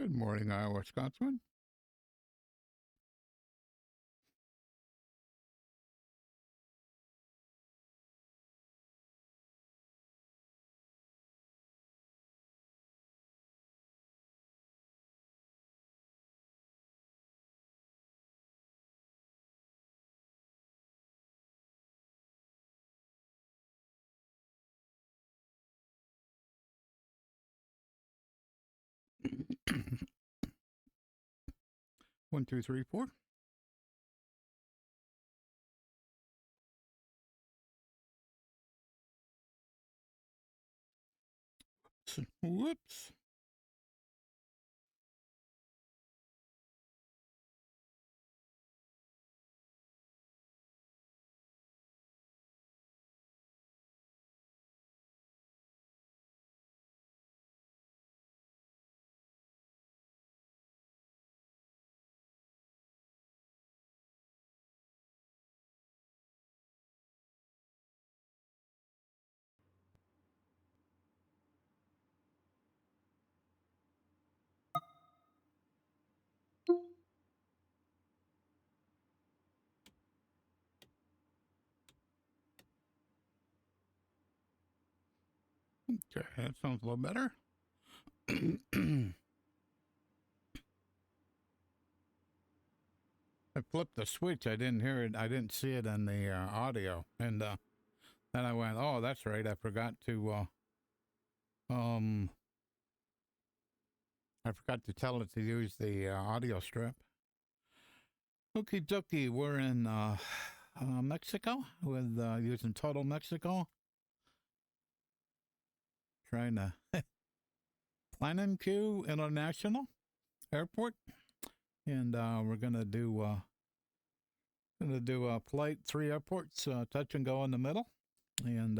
Good morning, Iowa, Scotsman. One, two, three, four. Whoops. Okay, that sounds a little better. I flipped the switch. I didn't hear it. I didn't see it in the audio. And then I went, oh, that's right. I forgot to tell it to use the audio strip. Okie dokie. We're in Mexico with using Total Mexico. Trying to MMPQ International Airport. And we're gonna do flight 3 airports, touch and go in the middle, and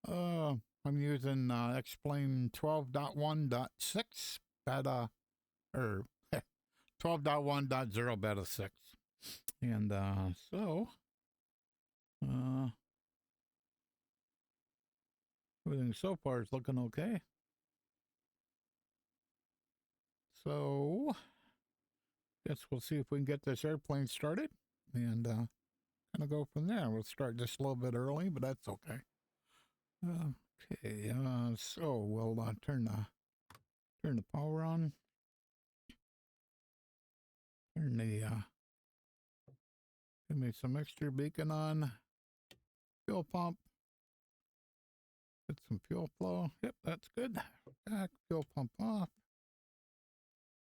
I'm using explain 12.1.6 beta or 12.1.0 beta 6, and so everything so far is looking okay. So guess we'll see if we can get this airplane started and kind of go from there. We'll start just a little bit early, but that's okay. Okay, so we'll turn the power on. Turn the give me some extra beacon on. Fuel pump. Get some fuel flow. Yep, that's good. Back, fuel pump off.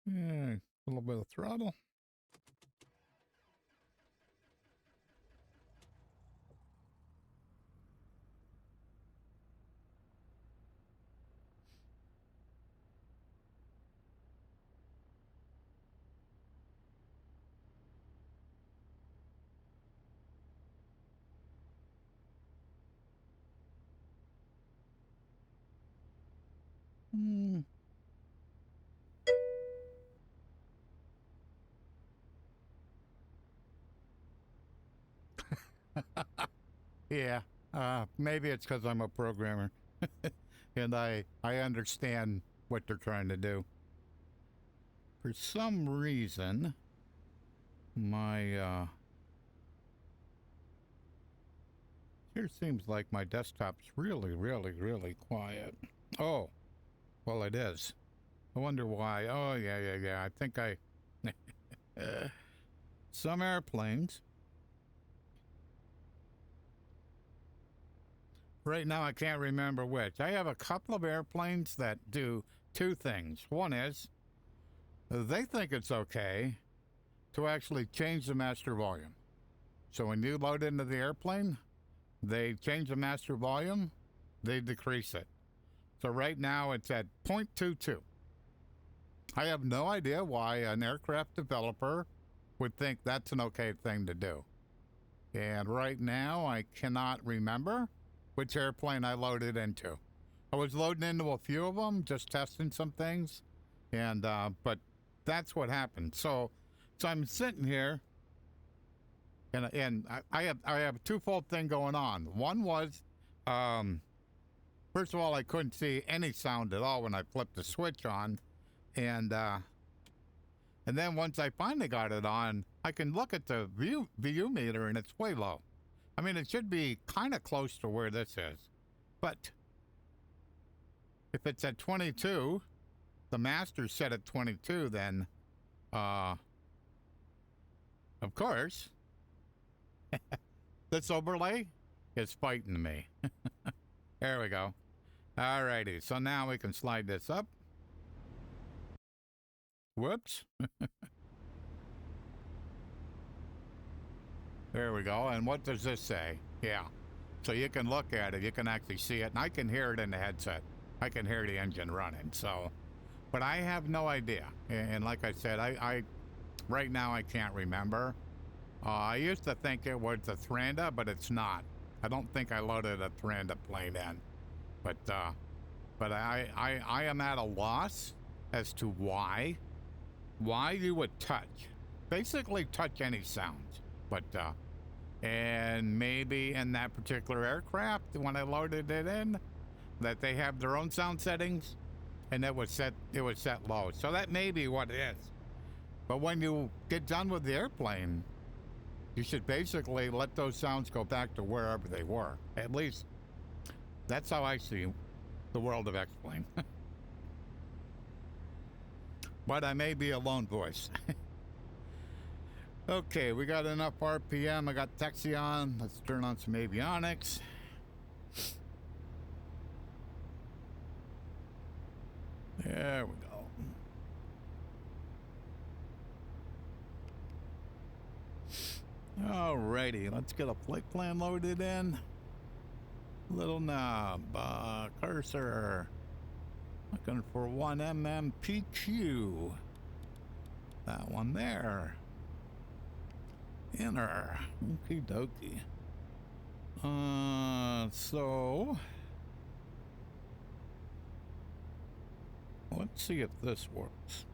Yeah, a little bit of throttle. Yeah, maybe it's because I'm a programmer and I understand what they're trying to do. For some reason, my here seems like my desktop's really, really, really quiet. Oh, well, it is. I wonder why. Oh, yeah. I think some airplanes. Right now, I can't remember which. I have a couple of airplanes that do two things. One is they think it's okay to actually change the master volume. So when you load into the airplane, they change the master volume, they decrease it. So right now it's at 0.22. I have no idea why an aircraft developer would think that's an okay thing to do. And right now I cannot remember which airplane I loaded into. I was loading into a few of them, just testing some things, and but that's what happened. So I'm sitting here, and I have a twofold thing going on. One was, first of all, I couldn't see any sound at all when I flipped the switch on, And then once I finally got it on, I can look at the view meter and it's way low. I mean, it should be kind of close to where this is. But if it's at 22, the master's set at 22, then, of course, this overlay is fighting me. There we go. Alrighty, so now we can slide this up. Whoops. There we go. And what does this say? Yeah. So you can look at it. You can actually see it. And I can hear it in the headset. I can hear the engine running. So, but I have no idea. And like I said, I right now I can't remember. I used to think it was the Thranduil, but it's not. I don't think I loaded a Thranduil plane in. But I am at a loss as to why you would basically touch any sounds. But and maybe in that particular aircraft, when I loaded it in, that they have their own sound settings, and it was set low. So that may be what it is. But when you get done with the airplane, you should basically let those sounds go back to wherever they were. At least that's how I see the world of X-Plane. But I may be a lone voice. Okay, we got enough RPM. I got taxi on. Let's turn on some avionics. There we go. Alrighty, let's get a flight plan loaded in. Little knob, cursor. Looking for one MMPQ. That one there. Enter. Okie dokie. So let's see if this works.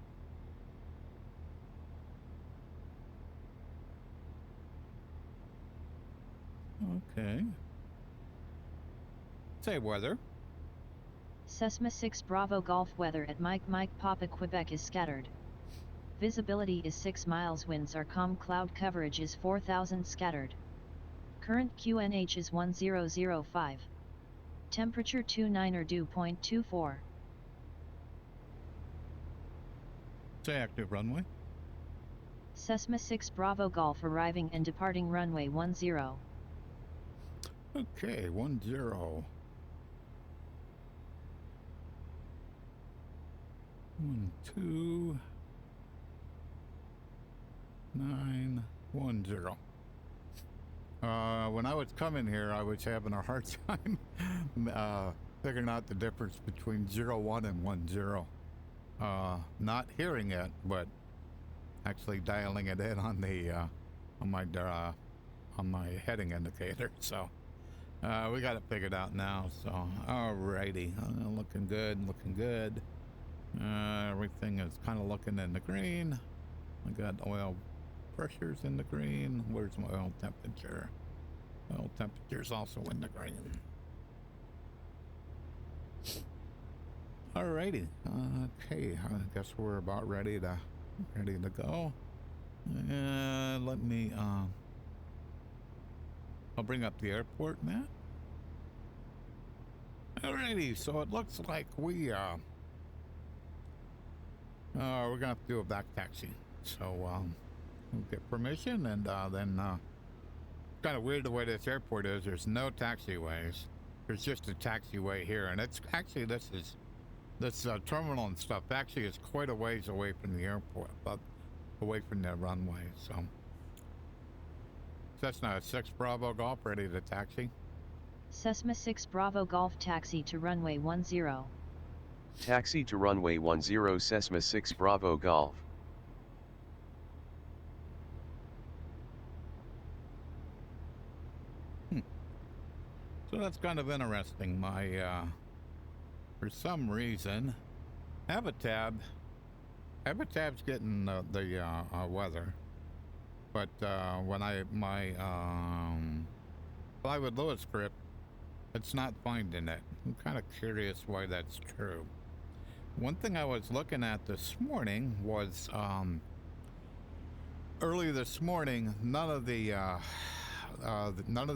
Okay. Say weather. Cessna 6 Bravo Golf weather at Mike Papa Quebec is scattered. Visibility is 6 miles. Winds are calm. Cloud coverage is 4,000 scattered. Current QNH is 1005. Temperature 29 or dew point 24. Say active runway. Cessna 6 Bravo Golf arriving and departing runway 10. Okay, 10. 1, 2, 9, 1, 0. When I was coming here, I was having a hard time figuring out the difference between 0, 1 and 1, 0. Not hearing it, but actually dialing it in on the on my heading indicator. So we got it figured out now. So alrighty, looking good, looking good. Everything is kind of looking in the green. I got oil pressures in the green. Where's my oil temperature? Oil temperature's also in the green. Alrighty. Okay, I guess we're about ready to go. Let me I'll bring up the airport map. Alrighty, so it looks like we're gonna have to do a back taxi. So we'll get permission, and then kind of weird the way this airport is. There's no taxiways. There's just a taxiway here, and it's actually this terminal and stuff actually is quite a ways away from the airport, but away from the runway. So Cessna 6 Bravo Golf ready to taxi. Cessna 6 Bravo Golf taxi to runway 10. Taxi to runway 10 Cessna 6 Bravo Golf. So that's kind of interesting. My for some reason Habitab's getting the weather, but when my Fly with Lewis script, it's not finding it. I'm kind of curious why that's true. One thing I was looking at this morning was early this morning, none of the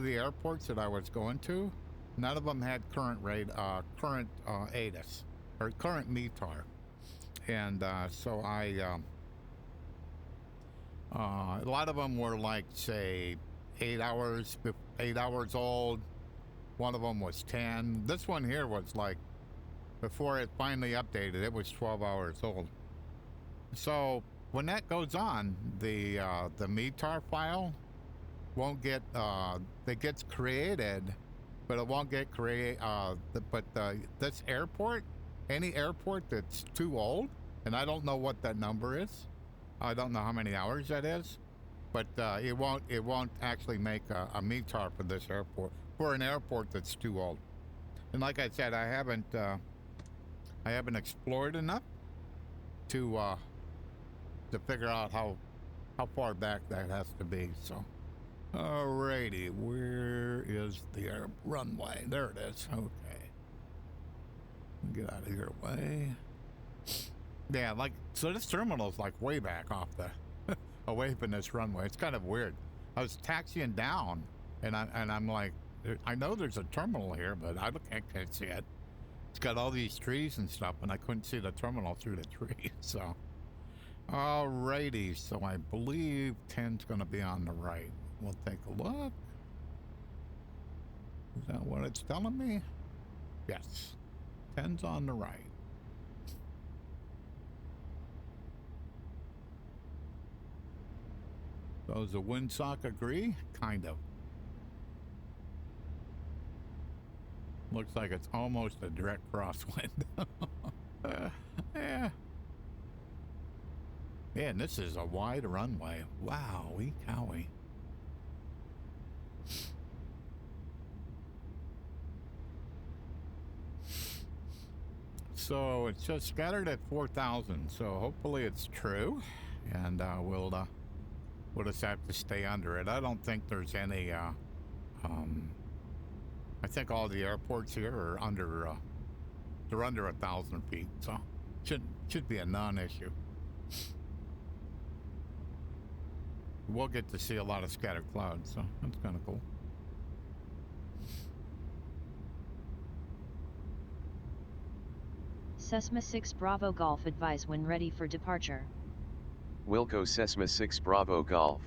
airports that I was going to, none of them had current ATIS or current METAR, and so a lot of them were like, say, 8 hours old. One of them was 10. This one here was like, before it finally updated, it was 12 hours old. So when that goes on, the METAR file won't get, it gets created, but it won't get this airport, any airport that's too old, and I don't know what that number is. I don't know how many hours that is, but it won't actually make a METAR for this airport, for an airport that's too old. And like I said, I haven't explored enough to figure out how far back that has to be. So, alrighty, where is the runway? There it is. Okay, get out of here, way. Yeah, like, so this terminal's like way back off the away from this runway. It's kind of weird. I was taxiing down, and I'm like, I know there's a terminal here, but I can't see it. It's got all these trees and stuff, and I couldn't see the terminal through the trees. So, alrighty. So I believe 10's going to be on the right. We'll take a look. Is that what it's telling me? Yes, 10's on the right. Does the windsock agree? Kind of. Looks like it's almost a direct crosswind. Yeah. Yeah, and this is a wide runway. Wowee cowie. So it's just scattered at 4,000. So hopefully it's true, and we'll just have to stay under it. I don't think there's any. I think all the airports here are under. They're under 1,000 feet, so should be a non-issue. We'll get to see a lot of scattered clouds, so that's kind of cool. Cessna 6 Bravo Golf advise when ready for departure. Wilco Cessna 6 Bravo Golf.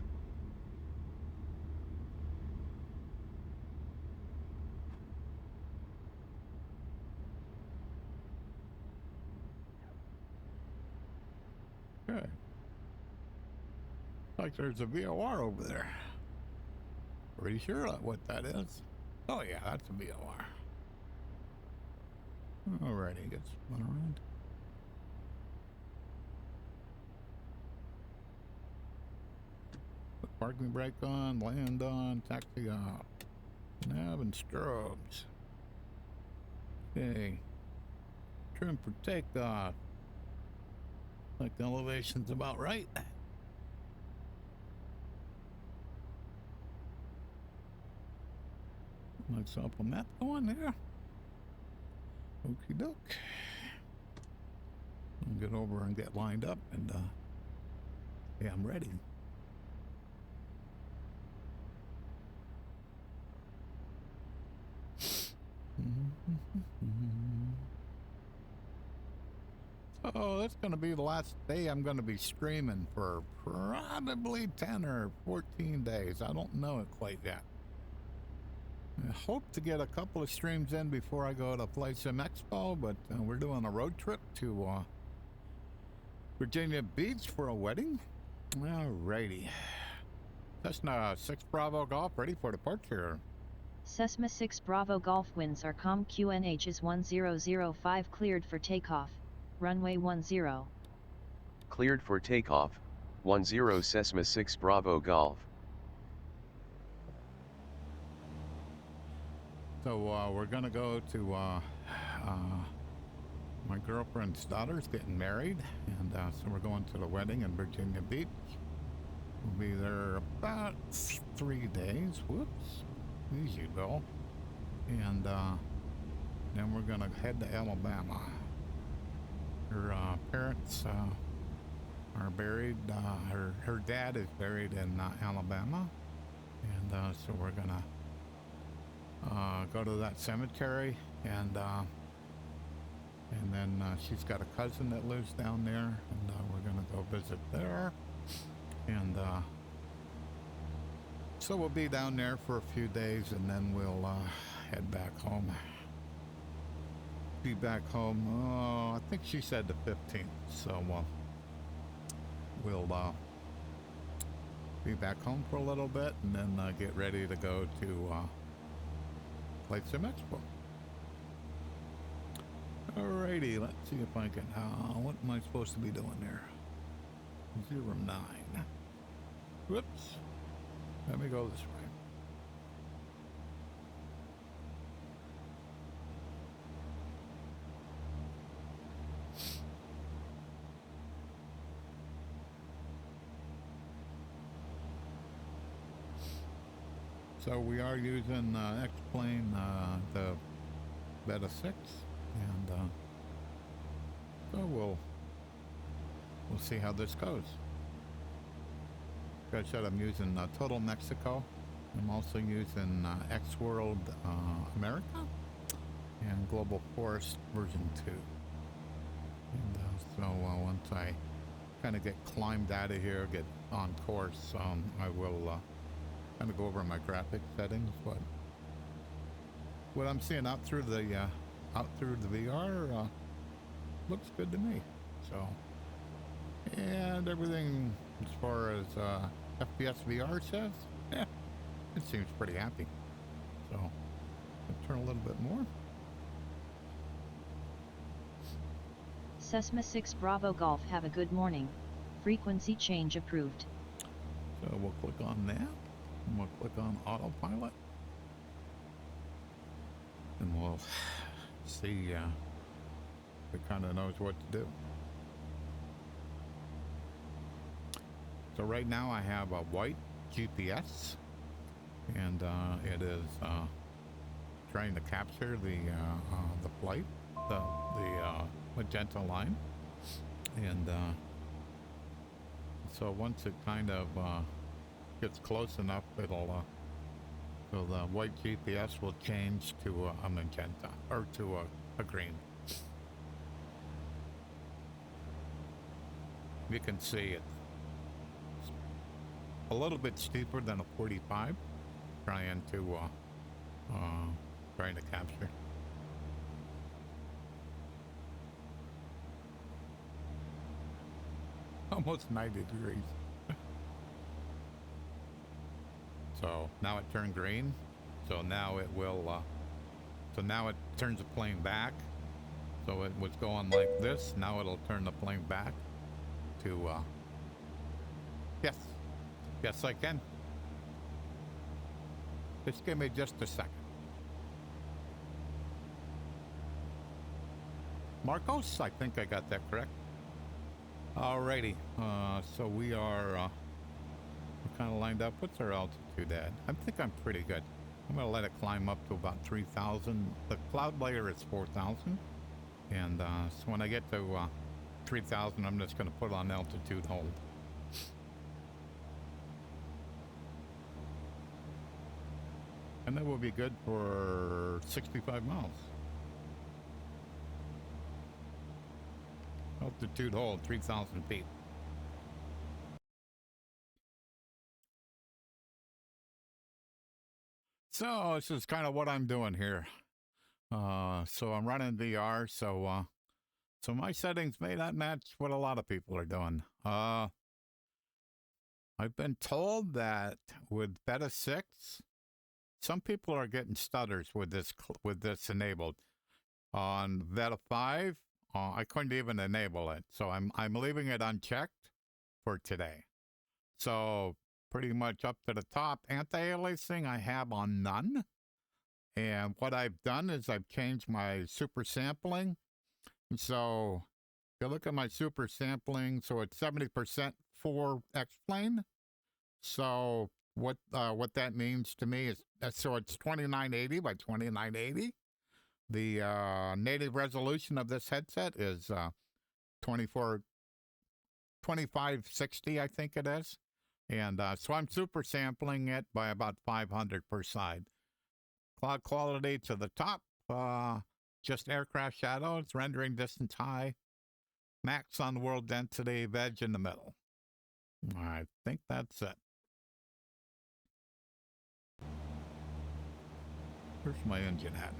Okay. Like there's a VOR over there. Pretty sure what that is. Oh yeah, that's a VOR. Alrighty, get spun around. Put parking brake on, land on, taxi off. Nav and strobes. Okay. Trim for takeoff. Like the elevation's about right. Let's up a map going there. Okie doke. I'll get over and get lined up, and yeah, I'm ready. So that's going to be the last day I'm going to be streaming for probably 10 or 14 days. I don't know it quite yet. I hope to get a couple of streams in before I go to Flight Sim Expo, but we're doing a road trip to Virginia Beach for a wedding. Alrighty. Cessna 6 Bravo Golf ready for departure. Cessna 6 Bravo Golf winds are COM QNH is 1005 cleared for takeoff, runway 10. Cleared for takeoff, 10 Cessna 6 Bravo Golf. So we're gonna go to my girlfriend's daughter's getting married, and so we're going to the wedding in Virginia Beach. We'll be there about 3 days. Whoops, easy Bill. And then we're gonna head to Alabama. Her parents are buried. Her dad is buried in Alabama, and so we're gonna go to that cemetery, and then she's got a cousin that lives down there, and we're gonna go visit there, and so we'll be down there for a few days, and then we'll head back home. Be back home. Oh, I think she said the 15th, so we'll be back home for a little bit, and then get ready to go to play some expo. Alrighty, let's see if I can. What am I supposed to be doing there? 09. Whoops. Let me go this way. So we are using X-Plane, the Beta 6, and so we'll see how this goes. Like I said, I'm using Total Mexico. I'm also using X-World America and Global Forest version 2. And so once I kind of get climbed out of here, get on course, I will kind of go over my graphic settings, but what I'm seeing out through the VR looks good to me. So, and everything as far as FPS VR says, yeah, it seems pretty happy. So, I'll turn a little bit more. Cessna 6 Bravo Golf, have a good morning. Frequency change approved. So we'll click on that. And we'll click on autopilot, and we'll see if it kind of knows what to do. So right now I have a white GPS, and it is trying to capture the flight, the magenta line, and so once it kind of gets close enough, it'll so the white GPS will change to a magenta, or to a green. You can see it's a little bit steeper than a 45, trying to capture. Almost 90 degrees. So now it turned green. So now it will, so now it turns the plane back. So it was going like this. Now it'll turn the plane back to, yes. Yes, I can. Just give me just a second. Marcos, I think I got that correct. Alrighty, so we are, we're kind of lined up. What's our altitude at? I think I'm pretty good. I'm going to let it climb up to about 3,000. The cloud layer is 4,000. And so when I get to 3,000, I'm just going to put on altitude hold. And that will be good for 65 miles. Altitude hold, 3,000 feet. So this is kind of what I'm doing here. So I'm running VR, so my settings may not match what a lot of people are doing. I've been told that with Beta 6, some people are getting stutters with this enabled. On Beta 5, I couldn't even enable it, so I'm leaving it unchecked for today. So pretty much up to the top, anti-aliasing I have on none. And what I've done is I've changed my super sampling. So if you look at my super sampling, so it's 70% for X-Plane. So what that means to me is, so it's 2980 by 2980. The native resolution of this headset is 2560, I think it is. And so I'm super sampling it by about 500 per side. Cloud quality to the top, just aircraft shadows, rendering distance high, max on world density, veg in the middle. I think that's it. Where's my engine at?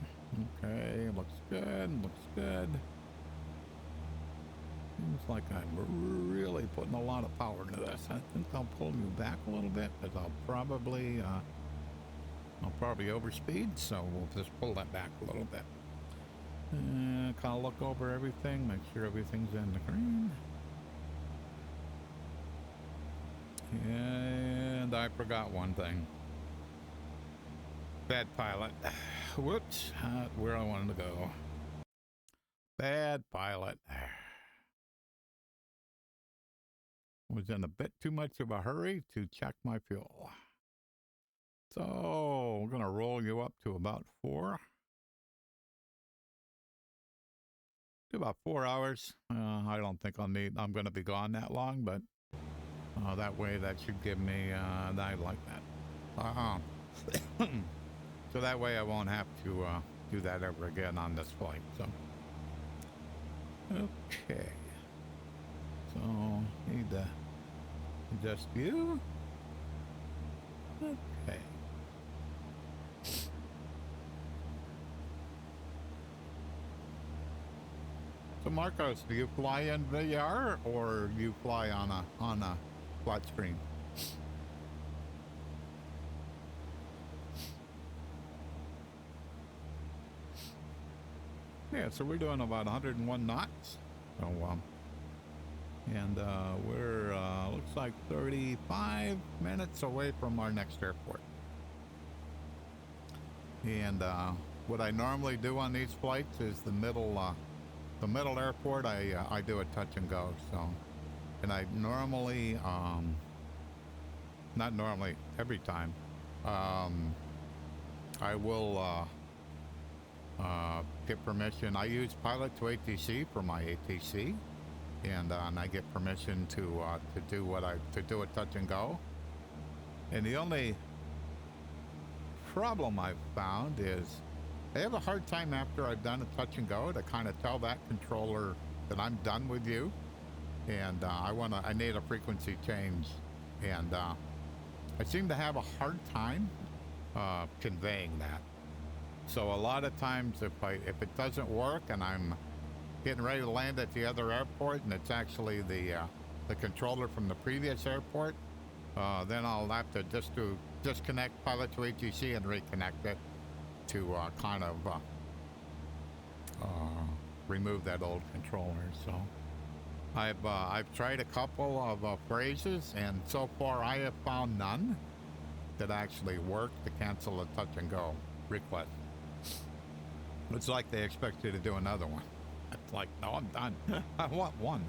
Okay, looks good, looks good. Seems like I'm really putting a lot of power into this. I think I'll pull you back a little bit, because I'll probably overspeed, so we'll just pull that back a little bit. Kind of look over everything, make sure everything's in the green. And I forgot one thing. Bad pilot. Whoops, where I wanted to go. Bad pilot. Was in a bit too much of a hurry to check my fuel. So we're gonna roll you up to about 4. About 4 hours. I don't think I'm gonna be gone that long, but that way that should give me, I like that. So that way I won't have to do that ever again on this flight. So, okay. So need to adjust view. Okay. So Marcos, do you fly in VR or you fly on a flat screen? Yeah, so we're doing about 101 knots. So and we're looks like 35 minutes away from our next airport. And what I normally do on these flights is the middle airport. I do a touch and go. So, and I normally not normally, every time I will get permission. I use Pilot to ATC for my ATC, and I get permission to do a touch and go. And the only problem I've found is I have a hard time after I've done a touch and go to kind of tell that controller that I'm done with you, and I need a frequency change, and I seem to have a hard time conveying that. So a lot of times if it doesn't work and I'm getting ready to land at the other airport and it's actually the controller from the previous airport, then I'll have to disconnect Pilot to ATC and reconnect it to kind of remove that old controller. So I've tried a couple of phrases, and so far I have found none that actually work to cancel a touch and go request. It's like they expect you to do another one. It's like, no, I'm done. I want one.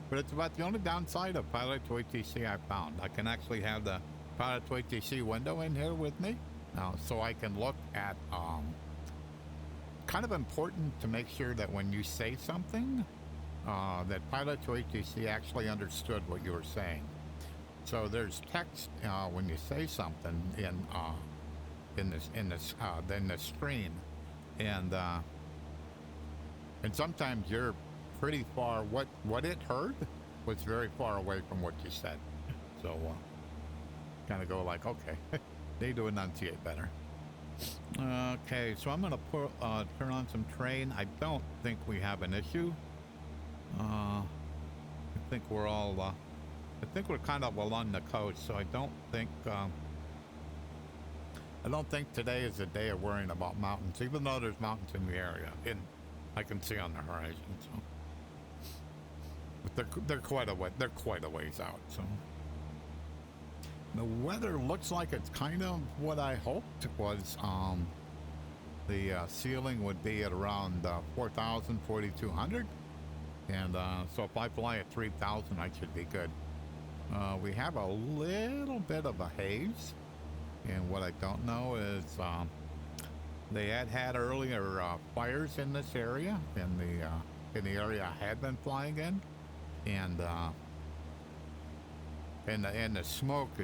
But it's about the only downside of Pilot to ATC I found. I can actually have the Pilot to ATC window in here with me now, so I can look at kind of important to make sure that when you say something, that Pilot to ATC actually understood what you were saying. So there's text when you say something in the screen, and sometimes you're pretty far. What it heard was very far away from what you said. So kind of go like, okay, need to enunciate better. Okay, so I'm gonna turn on some train. I don't think we have an issue. I think we're all. I think we're kind of along the coast, so I don't think today is a day of worrying about mountains, even though there's mountains in the area, and I can see on the horizon. So, but they're quite a ways out. So the weather looks like it's kind of what I hoped was. The ceiling would be at around 4,000, 4,200, and so if I fly at 3,000, I should be good. We have a little bit of a haze, and what I don't know is They had earlier fires in this area, in the area I had been flying in, and the smoke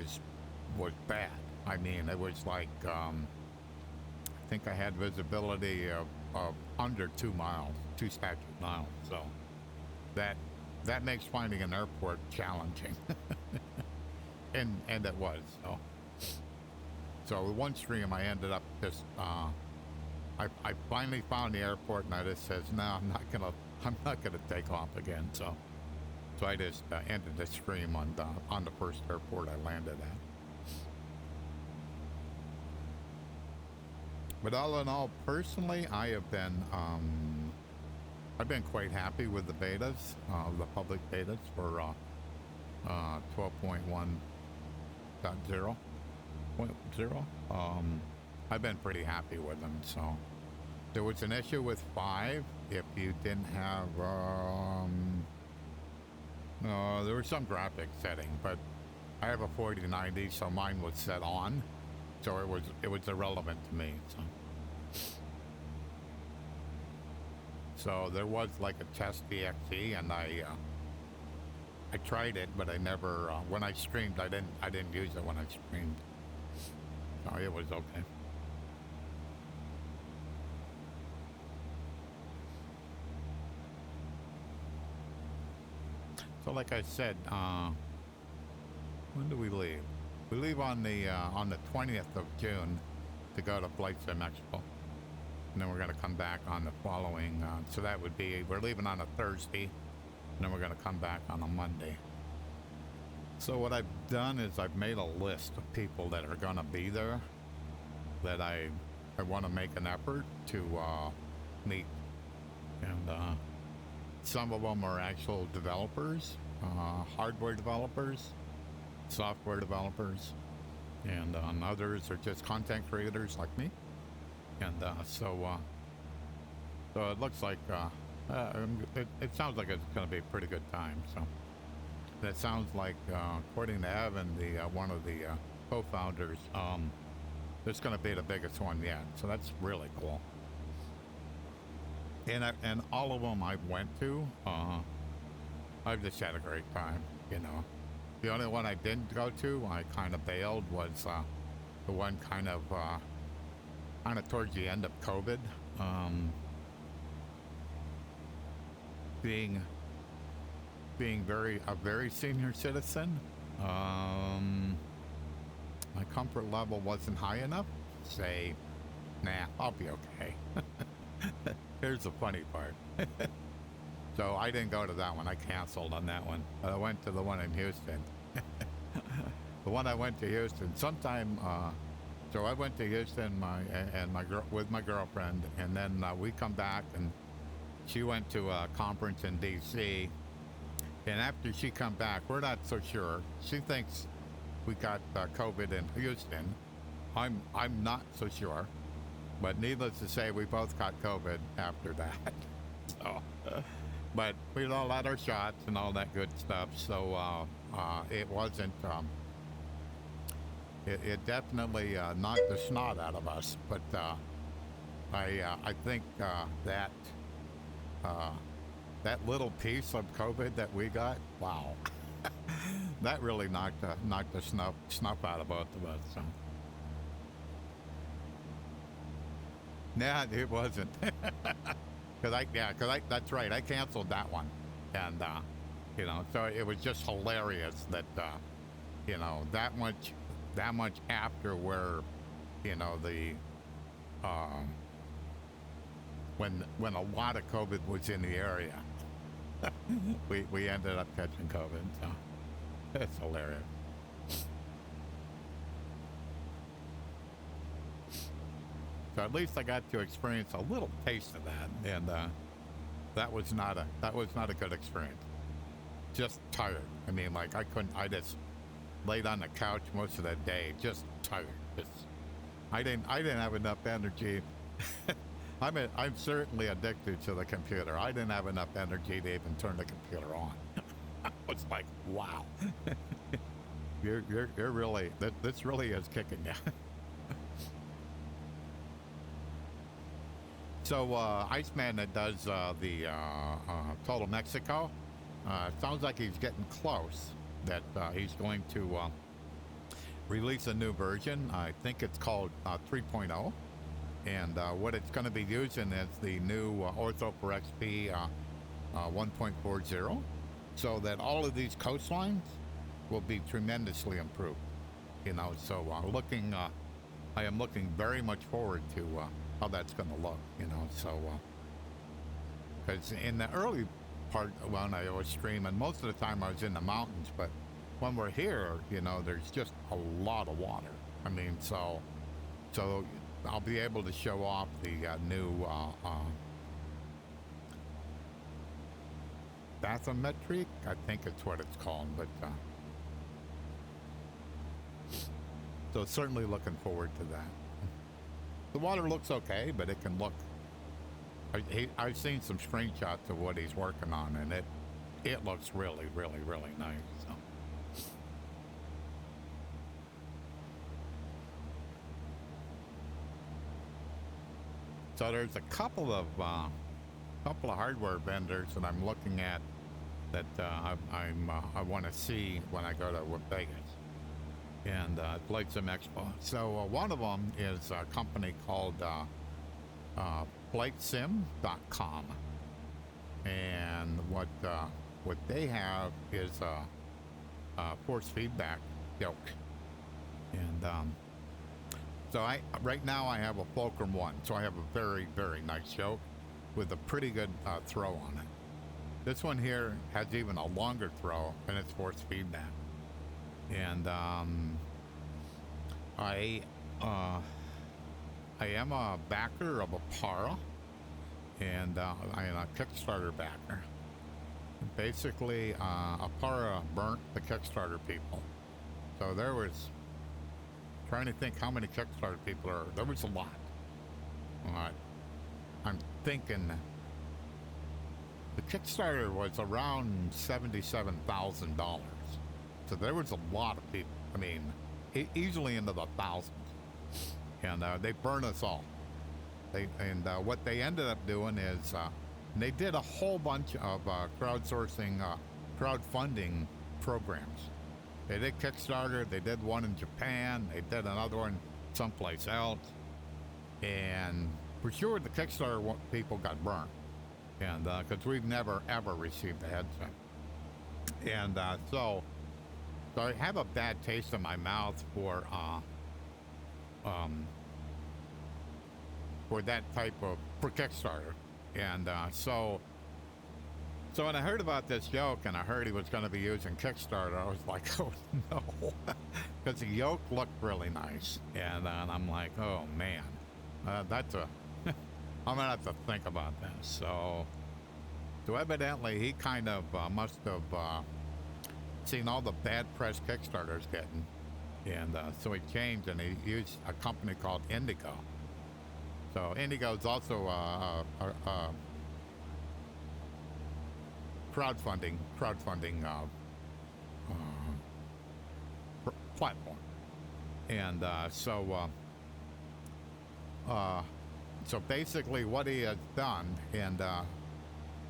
was bad. I mean, it was like I think I had visibility of under 2 miles, 2 statute miles. So that makes finding an airport challenging, and it was. So with one stream, I ended up just I finally found the airport, and I just says, no, I'm not gonna take off again. So I just ended the stream on the first airport I landed at. But all in all, personally, I've been quite happy with the betas, the public betas for 12.1.0. I've been pretty happy with them. So there was an issue with 5 if you didn't have there was some graphic setting, but I have a 4090, so mine was set on, so it was irrelevant to me. So there was like a test DXE, and I tried it, but I never when I streamed, I didn't use it when I streamed. So it was okay. So like I said, when do we leave? We leave on the 20th of June to go to Flight Sim Expo. And then we're going to come back on the following, so that would be, we're leaving on a Thursday, and then we're going to come back on a Monday. So what I've done is I've made a list of people that are going to be there that I want to make an effort to meet. And some of them are actual developers, hardware developers, software developers, and others are just content creators like me. And so it looks like it sounds like it's going to be a pretty good time. So that sounds like, according to Evan, one of the co-founders, it's going to be the biggest one yet. So that's really cool. And all of them I went to, I've just had a great time. You know, the only one I didn't go to, I kind of bailed, was the one kind of towards the end of COVID, being a very senior citizen, my comfort level wasn't high enough. Say, nah, I'll be okay. Here's the funny part. So I didn't go to that one. I canceled on that one. I went to the one in Houston. The one I went to Houston sometime. So I went to Houston, with my girlfriend, and then we come back, and she went to a conference in D.C. And after she come back, we're not so sure. She thinks we got COVID in Houston. I'm not so sure, but needless to say, we both got COVID after that. So, but we all had our shots and all that good stuff. So it wasn't. It definitely knocked the snot out of us, but I think that little piece of COVID that we got, wow, that really knocked the snuff out of both of us. So. Nah, it wasn't. Cause that's right. I canceled that one, and you know, so it was just hilarious that you know, that much after where, you know, the when a lot of COVID was in the area, we ended up catching COVID. So it's hilarious. So at least I got to experience a little taste of that, and that was not a good experience. Just tired. I mean, like I just laid on the couch most of the day, just tired. I didn't have enough energy. I'm certainly addicted to the computer. I didn't have enough energy to even turn the computer on. I was like, wow, you're really, this really is kicking you. So Iceman that does the Total Mexico, sounds like he's getting close. That he's going to release a new version. I think it's called 3.0. And what it's going to be using is the new Ortho for XP 1.40, so that all of these coastlines will be tremendously improved. You know, so I am looking very much forward to how that's going to look. You know, so because in the early part when I was streaming, most of the time I was in the mountains, but when we're here, you know, there's just a lot of water. I mean, so I'll be able to show off the new bathymetric, I think it's what it's called, but so certainly looking forward to that. The water looks okay, but it can look. I've seen some screenshots of what he's working on, and it looks really, really, really nice. So. So there's a couple of hardware vendors that I'm looking at that I want to see when I go to Vegas and play some expo. So one of them is a company called FlightSim.com, and what they have is a force feedback yoke, and so right now I have a Fulcrum 1, so I have a very, very nice yoke with a pretty good throw on it. This one here has even a longer throw, and it's force feedback. And I am a backer of Apara, and I am a Kickstarter backer. Basically, Apara burnt the Kickstarter people. So there was, trying to think how many Kickstarter people there was a lot. I'm thinking the Kickstarter was around $77,000. So there was a lot of people. I mean, easily into the thousands. And they burned us all. What they ended up doing is they did a whole bunch of crowdfunding programs. They did Kickstarter, they did one in Japan, they did another one someplace else. And for sure the Kickstarter people got burned. And because we've never ever received a headset. And so I have a bad taste in my mouth for that type of, for Kickstarter. And so when I heard about this yoke and I heard he was going to be using Kickstarter, I was like, oh no, because the yoke looked really nice. And I'm like, oh man, that's a, I'm gonna have to think about this. So evidently he kind of must have seen all the bad press Kickstarter's getting. And so he changed and he used a company called Indigo. So Indigo is also a crowdfunding platform. And so basically what he has done, and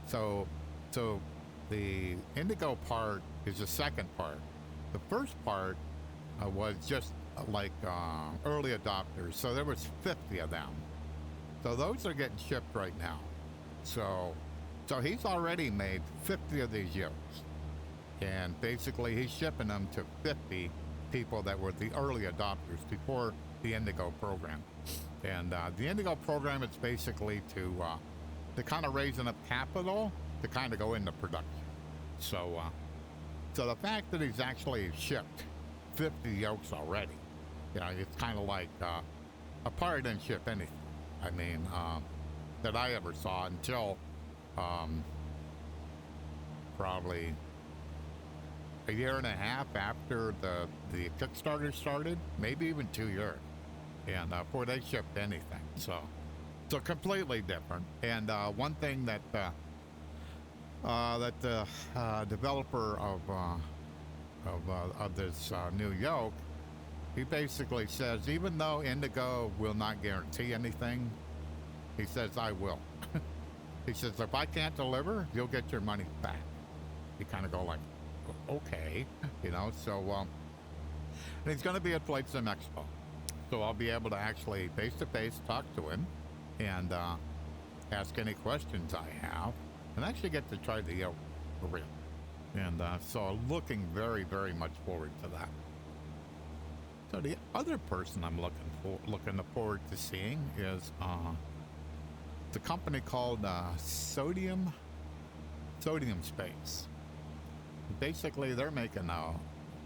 so the Indigo part is the second part. The first part was just like early adopters. So there was 50 of them. So those are getting shipped right now. So he's already made 50 of these yokes. And basically he's shipping them to 50 people that were the early adopters before the Indigo program. And the Indigo program is basically to kind of raise enough capital to kind of go into production. So the fact that he's actually shipped 50 yokes already, you know, it's kind of like Apara didn't ship anything. I mean, that I ever saw until probably a year and a half after the Kickstarter started, maybe even 2 years, and before they shipped anything. So completely different. And one thing that the developer of this new yoke, he basically says, even though Indigo will not guarantee anything, He says, I will. He says, if I can't deliver, you'll get your money back. You kind of go like, okay, you know, so, and he's going to be at Flight Sim Expo. So I'll be able to actually face-to-face talk to him and ask any questions I have and actually get to try the for real. And so looking very, very much forward to that. So the other person I'm looking forward to seeing is the company called Sodium Space. Basically, they're making a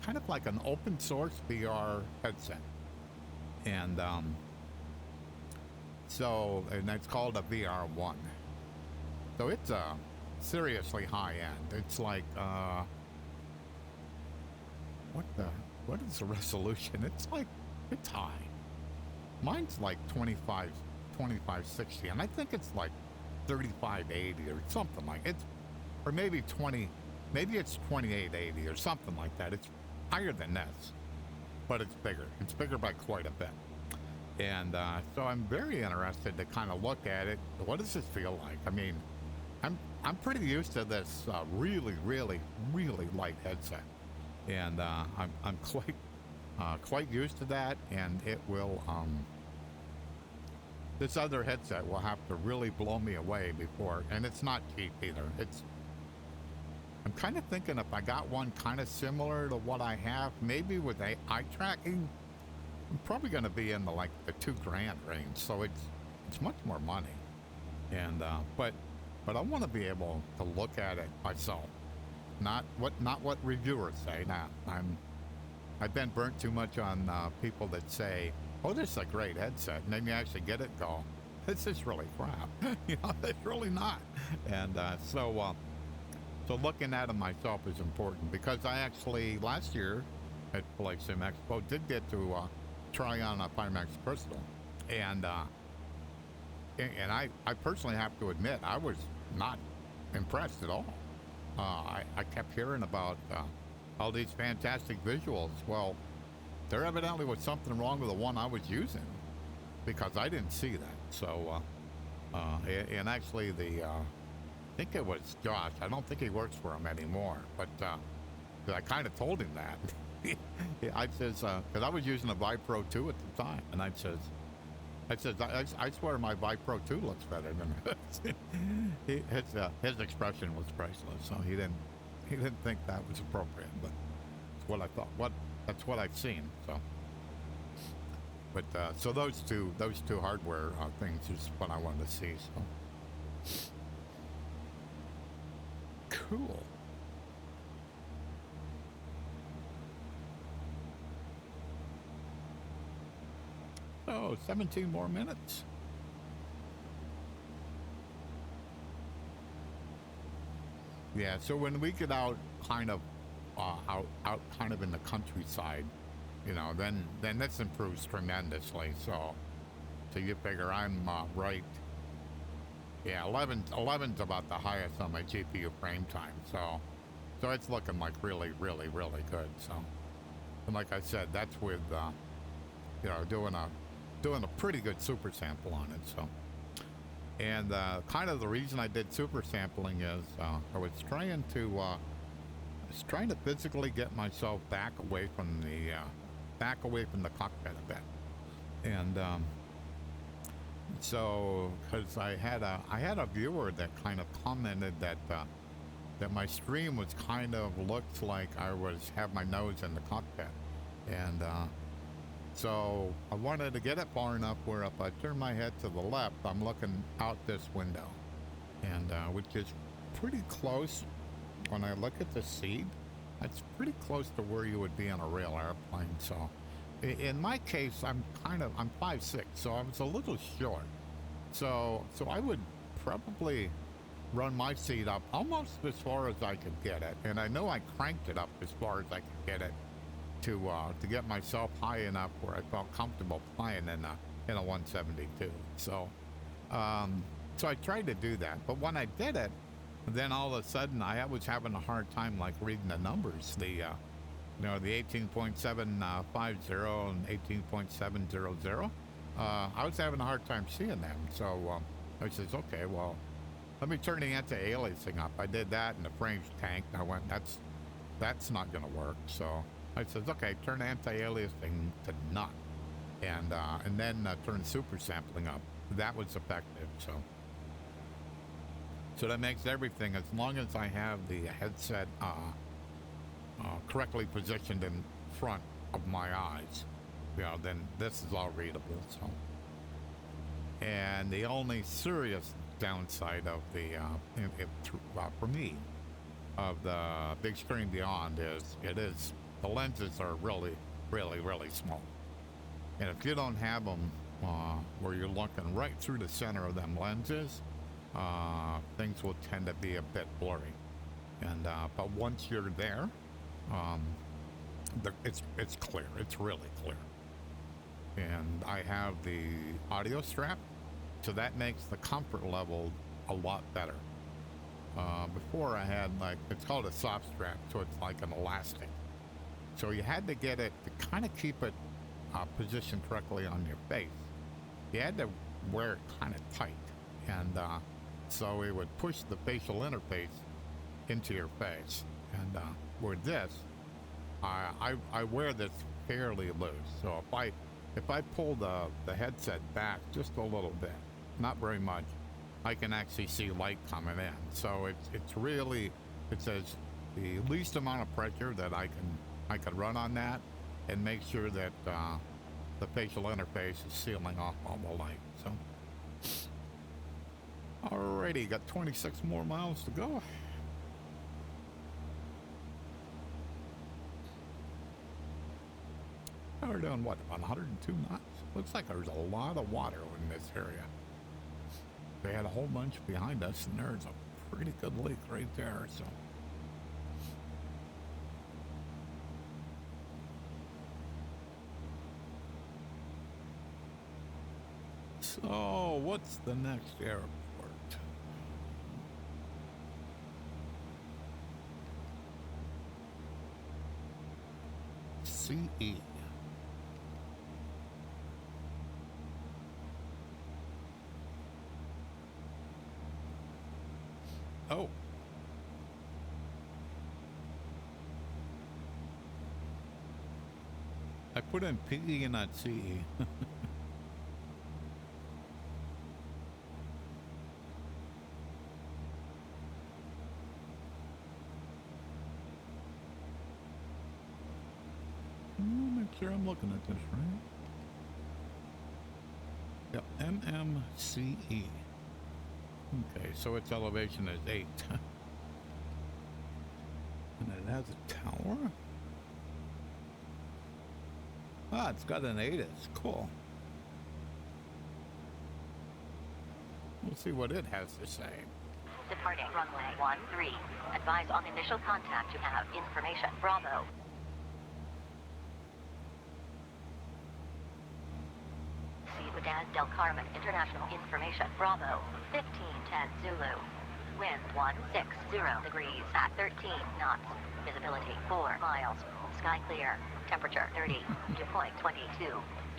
kind of like an open source VR headset, and and it's called a VR1. So it's seriously high end. It's like what is the resolution? It's high. Mine's like 2560, and I think it's like 3580 or something like it. Or maybe it's 2880 or something like that. It's higher than this, but it's bigger. It's bigger by quite a bit. And so I'm very interested to kind of look at it. What does this feel like? I mean, I'm pretty used to this really, really, really light headset, and I'm quite used to that. And it will this other headset will have to really blow me away before, and it's not cheap either. I'm kind of thinking if I got one kind of similar to what I have, maybe with eye tracking, I'm probably going to be in the $2,000 range. So it's much more money, and but I want to be able to look at it myself, not what reviewers say. Now I've been burnt too much on people that say, "Oh, this is a great headset," and then you actually get it and go, "This is really crap." You know, it's really not. And so looking at them myself is important, because I actually last year at Flight Sim Expo did get to try on a Pimax Crystal, and I personally have to admit I was not impressed at all. I kept hearing about all these fantastic visuals. Well, there evidently was something wrong with the one I was using, because I didn't see that. So, and actually I think it was Josh. I don't think he works for him anymore, but I kind of told him that. I says, because I was using a Vipro 2 at the time, and I swear my Vipro 2 looks better than his expression was priceless. So he didn't think that was appropriate, but it's what I thought. That's what I've seen. So, but so those two hardware things is what I wanted to see. So cool. Oh, 17 more minutes. Yeah, so when we get out kind of out kind of in the countryside, you know, then this improves tremendously. So you figure I'm right. Yeah, 11's about the highest on my GPU frame time. So it's looking like really, really, really good. So, and like I said, that's with you know, doing a pretty good super sample on it. So, and kind of the reason I did super sampling is I was trying to physically get myself back away from the cockpit a bit, and so because I had a viewer that kind of commented that my stream was kind of looked like I have my nose in the cockpit, and so I wanted to get it far enough where if I turn my head to the left, I'm looking out this window, and which is pretty close. When I look at the seat, it's pretty close to where you would be on a real airplane. So in my case, I'm 5'6", so I was a little short. So I would probably run my seat up almost as far as I could get it, and I know I cranked it up as far as I could get it to get myself high enough where I felt comfortable flying in a 172. So so I tried to do that, but when I did it, then all of a sudden I was having a hard time like reading the numbers. The you know, the 18.750 and 18.700. I was having a hard time seeing them. So I says, okay, well, let me turn the anti-aliasing up. I did that, and the frames tanked. I went, that's not going to work. So I says, okay, turn anti-aliasing to none, and then turn super sampling up. That was effective. So that makes everything, as long as I have the headset correctly positioned in front of my eyes, then this is all readable. So, and the only serious downside of the for me of the Bigscreen Beyond is the lenses are really small, and if you don't have them where you're looking right through the center of them lenses, things will tend to be a bit blurry. And but once you're there, it's clear. It's really clear. And I have the audio strap, so that makes the comfort level a lot better. Before I had, like, it's called a soft strap, so it's like an elastic. So you had to get it to kind of keep it positioned correctly on your face. You had to wear it kind of tight, and so it would push the facial interface into your face. And with this, I wear this fairly loose. So if I pull the headset back just a little bit, not very much, I can actually see light coming in. So it says the least amount of pressure that I can run on that, and make sure that the facial interface is sealing off all the light. So alrighty, got 26 more miles to go. We're doing what, about 102 knots? Looks like there's a lot of water in this area. They had a whole bunch behind us, and there's a pretty good lake right there. So what's the next airport? CE. Oh. I put in PE and not CE. Make sure I'm looking at this right. Yeah, MMCE. Okay, so its elevation is 8. And it has a tower? Ah, it's got an ATIS. Cool. We'll see what it has to say. Departing runway 13. Advise on initial contact to have information. Bravo. Ciudad del Carmen International Information. Bravo. 1510 Zulu. Wind 160 degrees at 13 knots. Visibility 4 miles. Sky clear. Temperature 30. Dew point 22.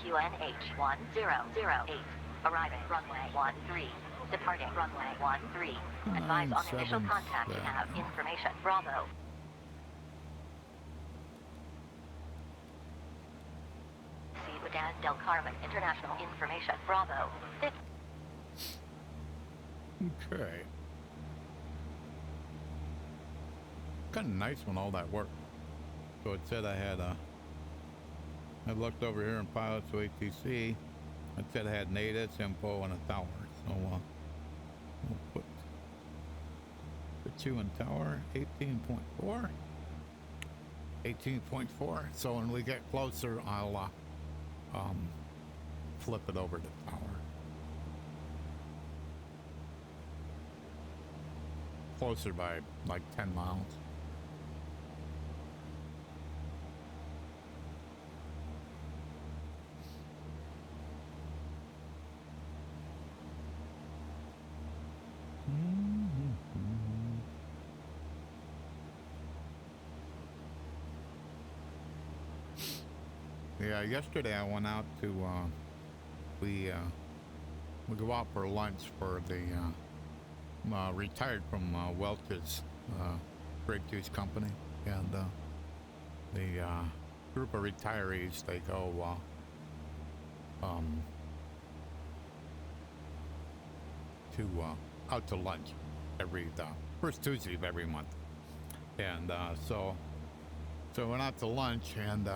QNH 1008. Arriving runway 13. Departing runway 13. Advise on initial contact to have information. Bravo. Ciudad del Carmen International Information. Bravo. Okay. Kind of nice when all that worked. So it said I looked over here in pilots to ATC. It said I had an ATIS info and a tower. So we'll put you in tower 18.4. 18.4. So when we get closer, I'll flip it over to tower. Closer by like 10 miles. Yeah, yesterday I went out to, we We go out for lunch for the retired from Welch's grape juice company, and the group of retirees, they go out to lunch every first Tuesday of every month, and so we went out to lunch, and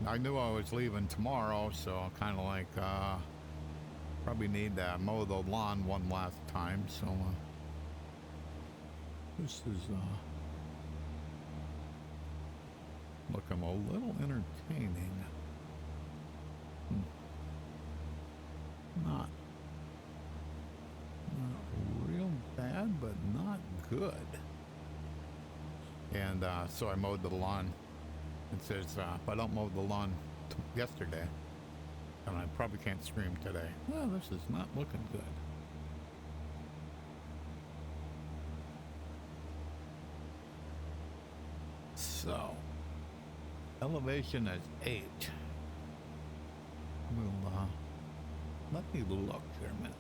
I knew I was leaving tomorrow, so kind of like probably need to mow the lawn one last time. So this is looking a little entertaining. Not real bad, but not good. And so I mowed the lawn. It says if I don't mow the lawn yesterday, then I probably can't stream today. Well, this is not looking good. So, elevation is 8. We'll, let me look here a minute.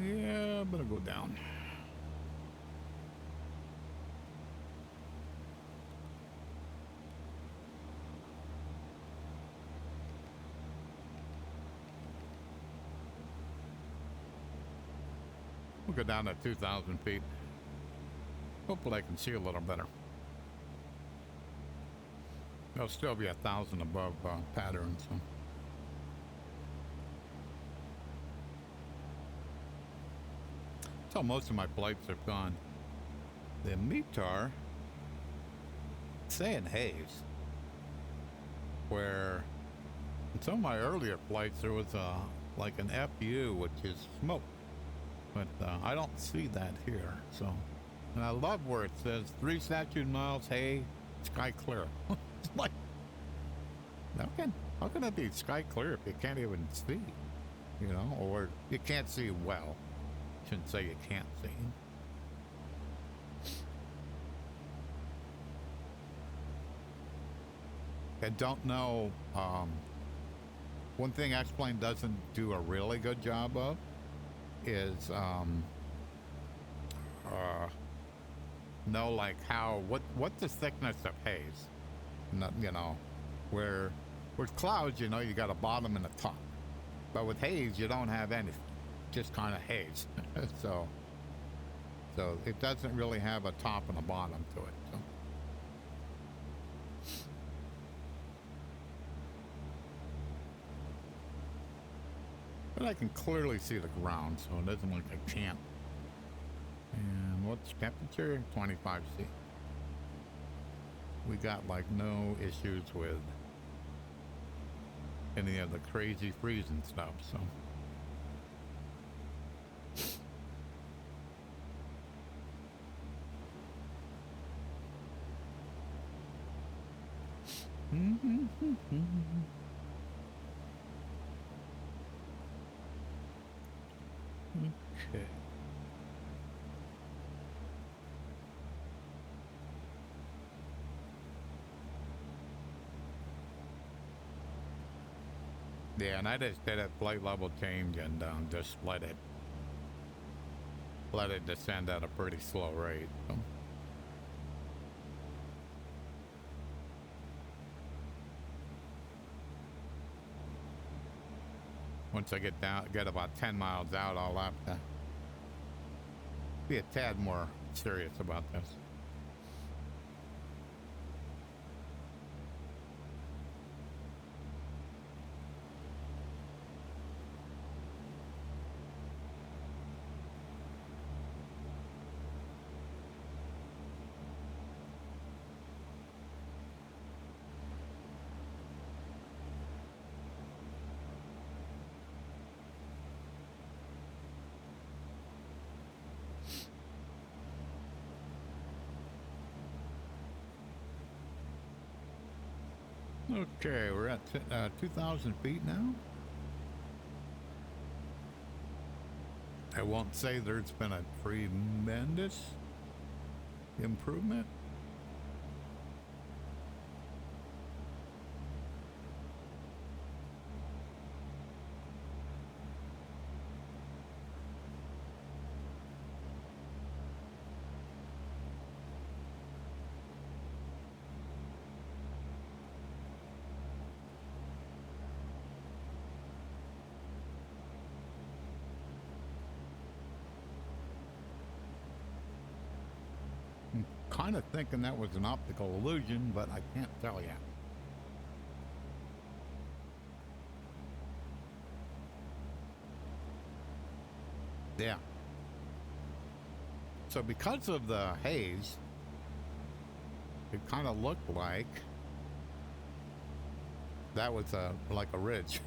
Yeah, I better go down. We'll go down to 2,000 feet. Hopefully I can see a little better. There'll still be 1,000 above pattern, so. So most of my flights have gone. The METAR saying haze, where in some of my earlier flights there was like an FU, which is smoke, but I don't see that here. So, and I love where it says 3 statute miles, hey, sky clear. It's like, how can it be sky clear if you can't even see, you know, or you can't see well? Shouldn't say you can't see. I don't know. One thing X-Plane doesn't do a really good job of is know like what's the thickness of haze. Not, you know, where with clouds, you know, you got a bottom and a top, but with haze you don't have anything. Just kind of haze. so it doesn't really have a top and a bottom to it. So. But I can clearly see the ground, so it doesn't look like I can't. And what's temperature? 25 C. We got like no issues with any of the crazy freezing stuff, so. Okay. Yeah, and I just did a flight level change and just let it descend at a pretty slow rate. So. Once I get about 10 miles out, I'll have to be a tad more serious about this. Okay, we're at 2,000 feet now. I won't say there's been a tremendous improvement. Kind of thinking that was an optical illusion, but I can't tell you. Yeah. So because of the haze, it kind of looked like that was like a ridge,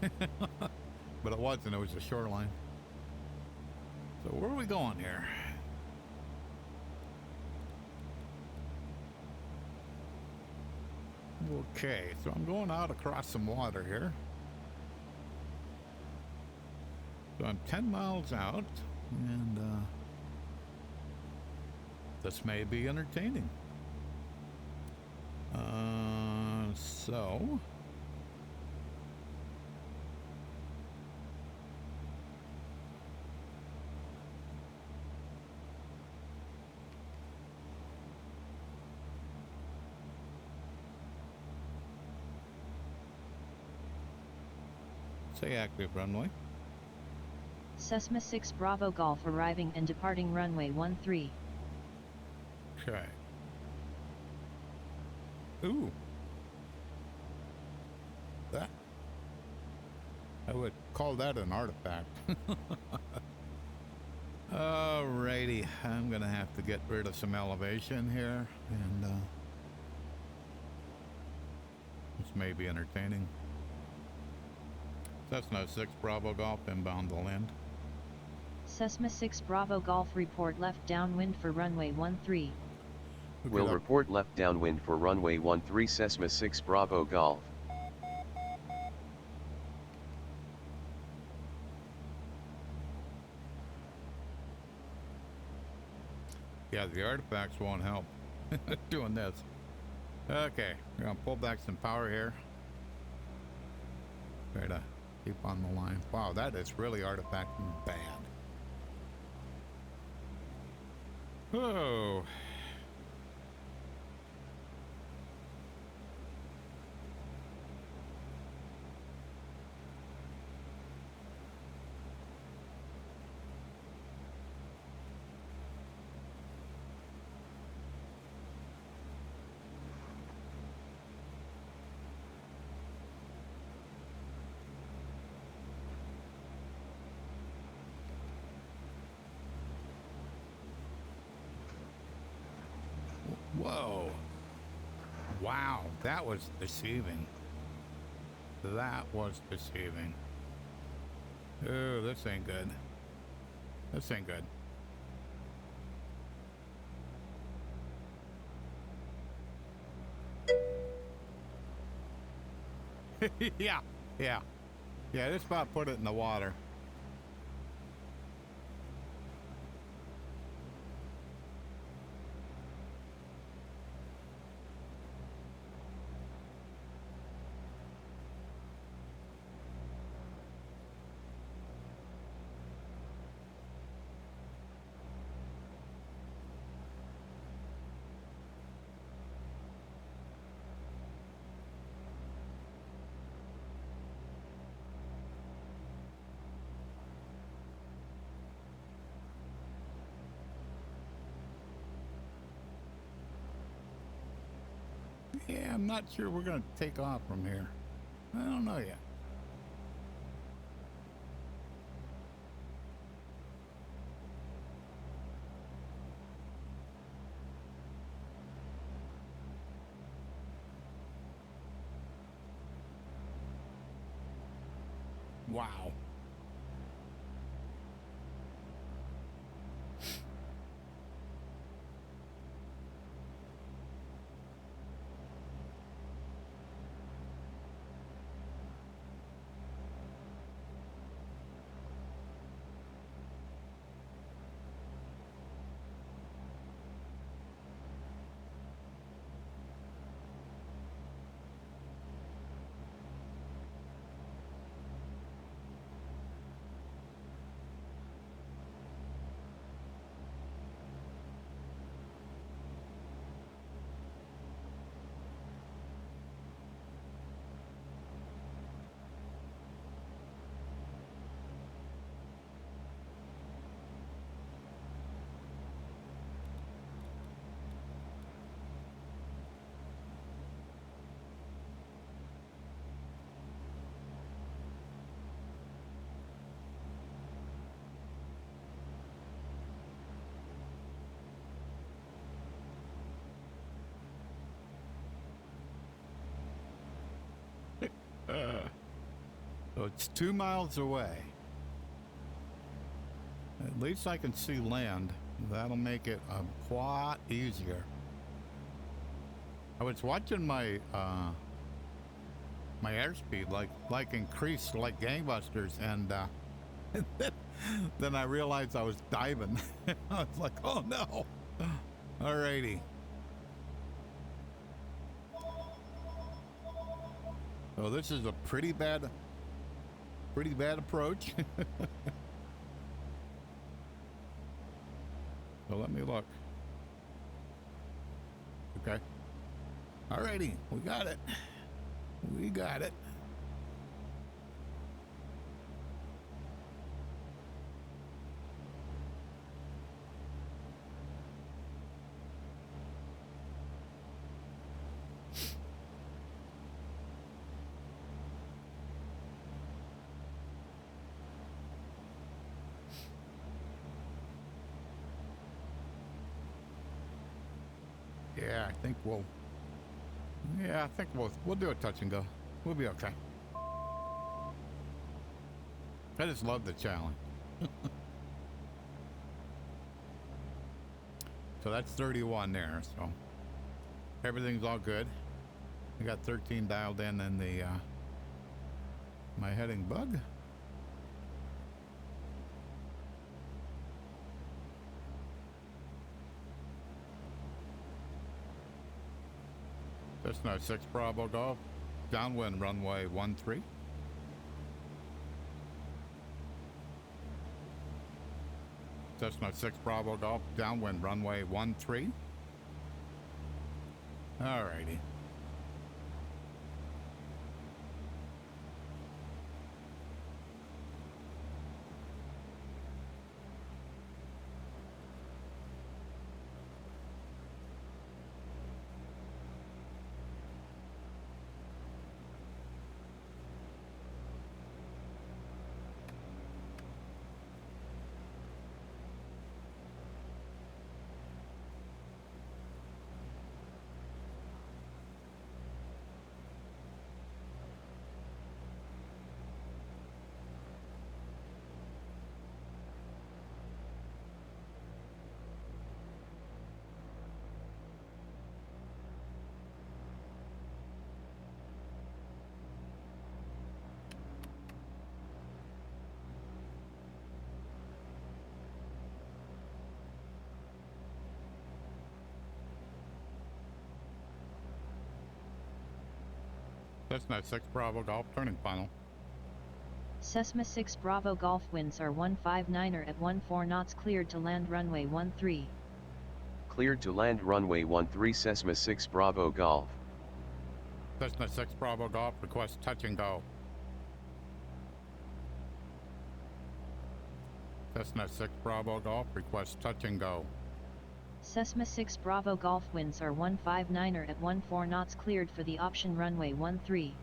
but it wasn't. It was a shoreline. So where are we going here? Okay, so I'm going out across some water here. So I'm 10 miles out, and this may be entertaining. So say active runway. Cessna 6 Bravo Golf arriving and departing runway 13. Okay. Ooh. That. I would call that an artifact. Alrighty, I'm gonna have to get rid of some elevation here, and this may be entertaining. Cessna 6 Bravo Golf inbound to land. Cessna 6 Bravo Golf report left downwind for runway 13. Will report left downwind for runway 13 Cessna 6 Bravo Golf. Yeah, the artifacts won't help doing this. Okay, we're gonna pull back some power here. Try to keep on the line. Wow, that is really artifacting bad. Oh. Whoa. Wow, that was deceiving. That was deceiving. Oh, this ain't good. This ain't good. Yeah. Yeah, this about put it in the water. Yeah, I'm not sure we're going to take off from here. I don't know yet. Wow. So it's 2 miles away. At least I can see land. That'll make it a lot easier. I was watching my my airspeed like increase like gangbusters, and then I realized I was diving. I was like, oh no. Alrighty. So this is a pretty bad approach. So let me look. Okay. Alrighty, we got it. We got it. Yeah, I think we'll do a touch and go. We'll be okay. I just love the challenge. So that's 31 there, so everything's all good. We got 13 dialed in the my heading bug. Cessna 6 Bravo Golf, downwind runway 13. Cessna 6 Bravo Golf, downwind runway 13. Alrighty. Cessna 6 Bravo Golf, turning final. Cessna 6 Bravo Golf winds are 159er at 14 knots, cleared to land runway 13. Cleared to land runway 13 Cessna 6 Bravo Golf. Cessna 6 Bravo Golf, request touch and go. Cessna 6 Bravo Golf, request touch and go. Cessna 6 Bravo Golf winds are 159er at 14 knots, cleared for the option runway 13.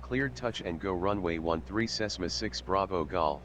Cleared touch and go runway 13 Cessna 6 Bravo Golf.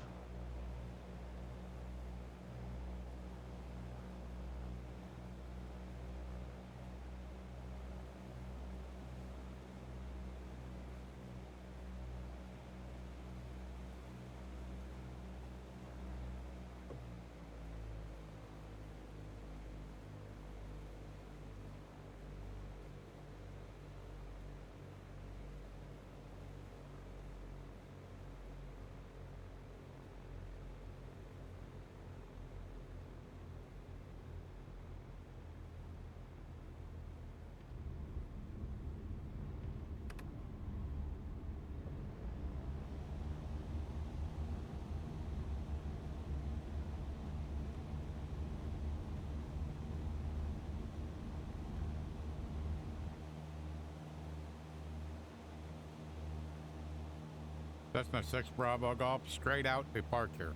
Cessna 6 Bravo Golf, straight out departure.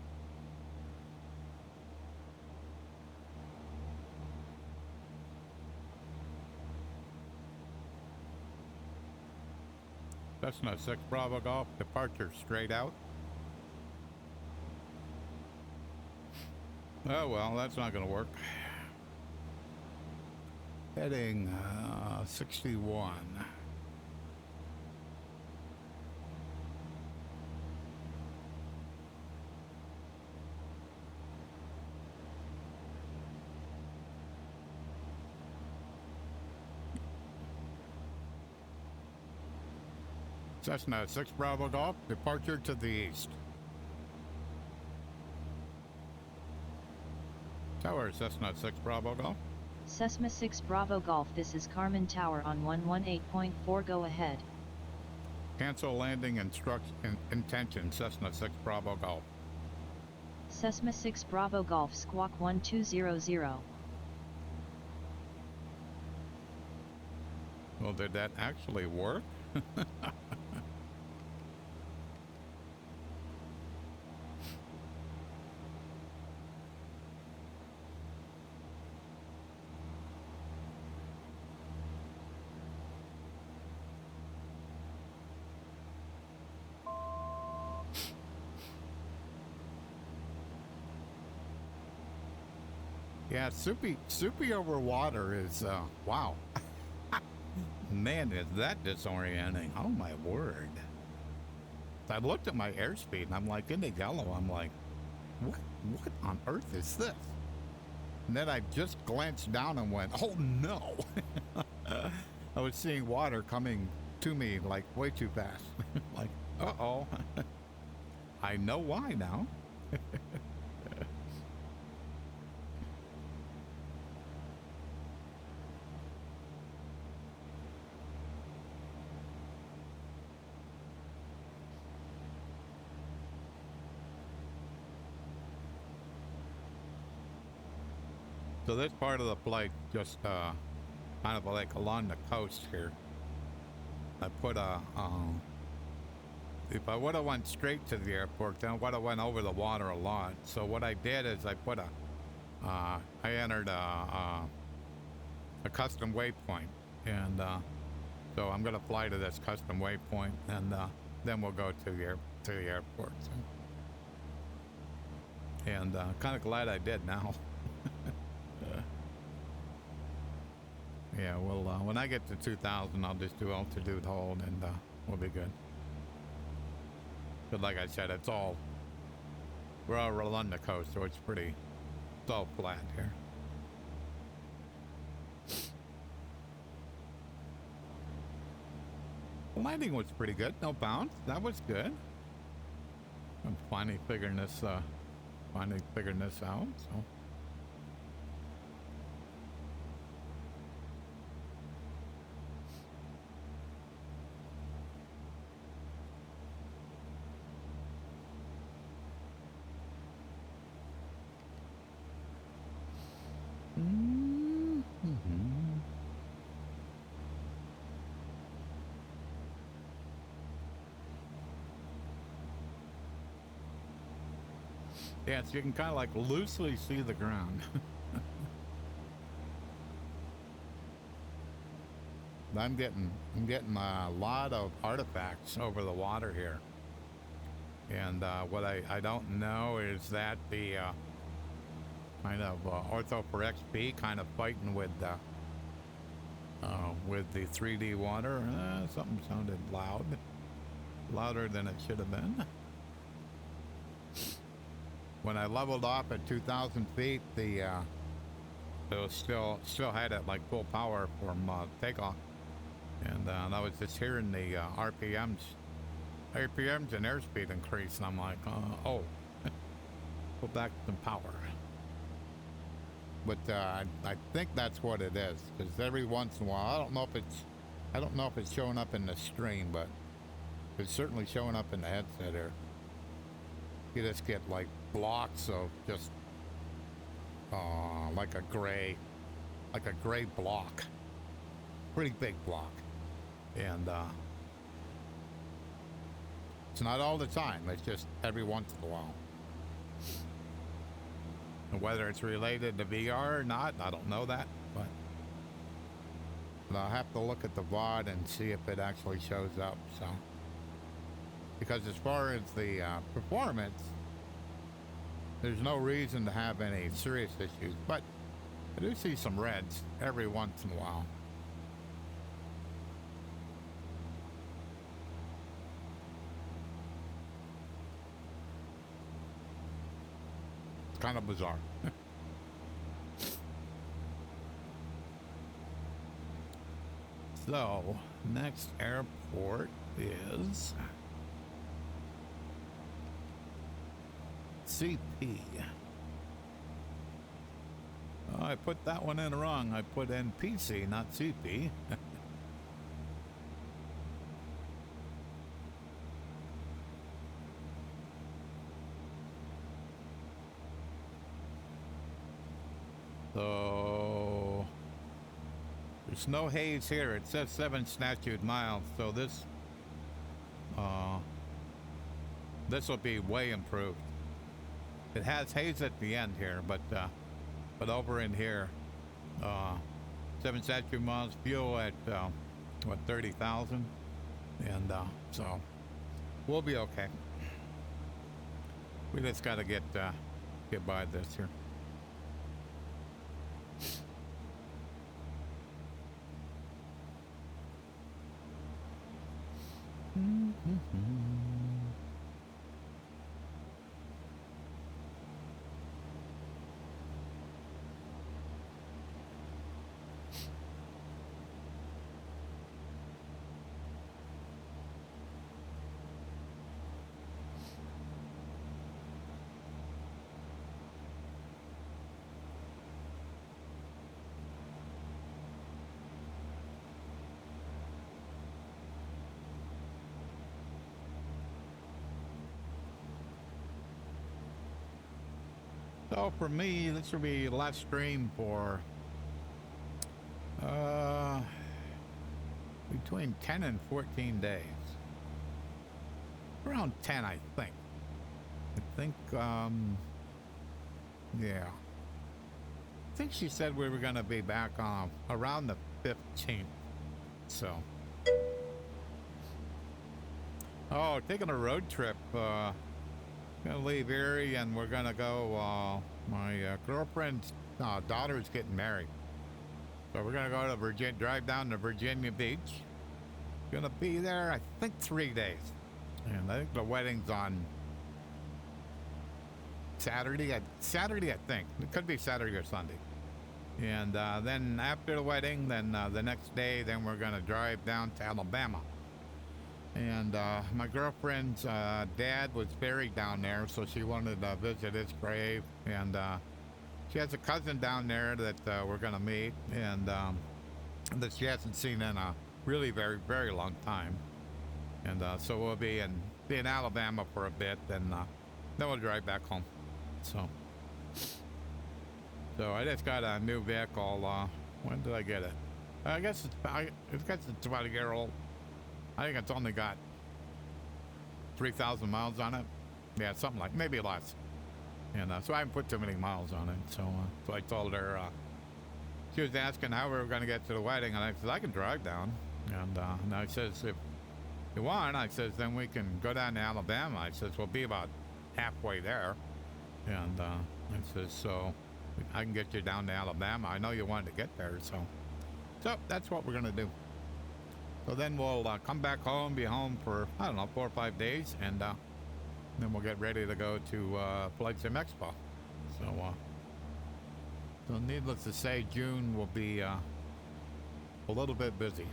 Cessna 6 Bravo Golf, departure straight out. Oh well, that's not going to work. Heading 61. Cessna 6 Bravo Golf, departure to the east. Tower, Cessna 6 Bravo Golf. Cessna 6 Bravo Golf, this is Carmen Tower on 118.4, go ahead. Cancel landing intention, Cessna 6 Bravo Golf. Cessna 6 Bravo Golf, squawk 1200. Well, did that actually work? Yeah, soupy over water is, wow. Man, is that disorienting. Oh, my word. I looked at my airspeed, and I'm like, in the yellow, I'm like, what on earth is this? And then I just glanced down and went, oh, no. I was seeing water coming to me, like, way too fast. Like, uh-oh. I know why now. So this part of the flight, just kind of like along the coast here, I put a, if I would have went straight to the airport, then I would have went over the water a lot. So what I did is I put I entered a custom waypoint, and so I'm gonna fly to this custom waypoint, and then we'll go to the airport. So. And kind of glad I did now. Yeah, well, when I get to 2,000, I'll just do altitude hold, and we'll be good. But like I said, we're all along the coast, so it's all flat here. The landing was pretty good, no bounce. That was good. I'm finally figuring this out. So. Yeah, so you can kind of like loosely see the ground. I'm getting a lot of artifacts over the water here, and what I don't know is that the kind of ortho for XP kind of fighting with the 3D water. Something sounded louder than it should have been. When I leveled off at 2,000 feet, it was still had it like full power from takeoff, and I was just hearing the RPMs and airspeed increase, and I'm like, oh, go back to some power. But I think that's what it is, because every once in a while, I don't know if it's showing up in the stream, but it's certainly showing up in the headset here. You just get like blocks of just like a gray block, pretty big block, and it's not all the time, it's just every once in a while. And whether it's related to VR or not, I don't know that, but I'll have to look at the VOD and see if it actually shows up. So, because as far as the performance, there's no reason to have any serious issues, but I do see some reds every once in a while. It's kind of bizarre. So, next airport is CP. Oh, I put that one in wrong. I put in PC, not CP. So there's no haze here. It says 7 statute miles, so this will be way improved. It has haze at the end here, but over in here, 7 statute miles, fuel at what, 30,000, and so we'll be okay. We just got to get by this here. So for me, this will be last stream for between 10 and 14 days. Around 10, I think. Yeah. I think she said we were going to be back on around the 15th. So. Oh, taking a road trip. Gonna leave Erie and we're gonna go, my girlfriend's daughter's getting married. So we're gonna go to Virginia, drive down to Virginia Beach. Gonna be there, I think, 3 days. And I think the wedding's on Saturday. Saturday, I think. It could be Saturday or Sunday. And then after the wedding, then the next day, then we're gonna drive down to Alabama. And my girlfriend's dad was buried down there, so she wanted to visit his grave. And she has a cousin down there that we're going to meet, and that she hasn't seen in a really very, very long time. And so we'll be in Alabama for a bit, and then we'll drive back home. So I just got a new vehicle. When did I get it? I guess it's about a year old. I think it's only got 3,000 miles on it. Yeah, something like, maybe less. And so I haven't put too many miles on it. So I told her, she was asking how we were going to get to the wedding. And I said, I can drive down. And I says, if you want, I says, then we can go down to Alabama. I says, we'll be about halfway there. And I says, so I can get you down to Alabama. I know you wanted to get there. So that's what we're going to do. So then we'll come back home, be home for, I don't know, 4 or 5 days, and then we'll get ready to go to Flight Sim Expo. So needless to say, June will be a little bit busy.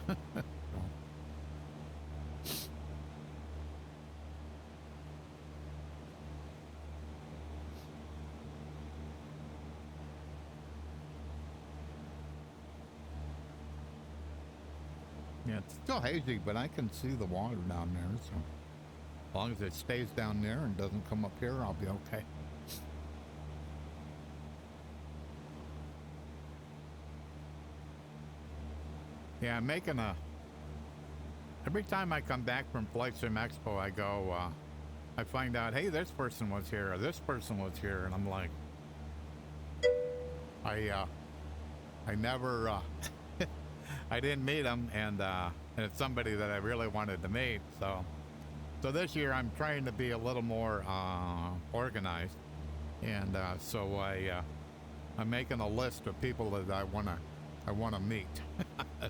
Yeah, it's still hazy, but I can see the water down there, so as long as it stays down there and doesn't come up here, I'll be okay. Yeah, I'm making every time I come back from Flight Sim Expo, I go, I find out, hey, this person was here, or this person was here, and I'm like, I never, I didn't meet him, and it's somebody that I really wanted to meet. So this year I'm trying to be a little more organized, and so I'm making a list of people that I wanna meet.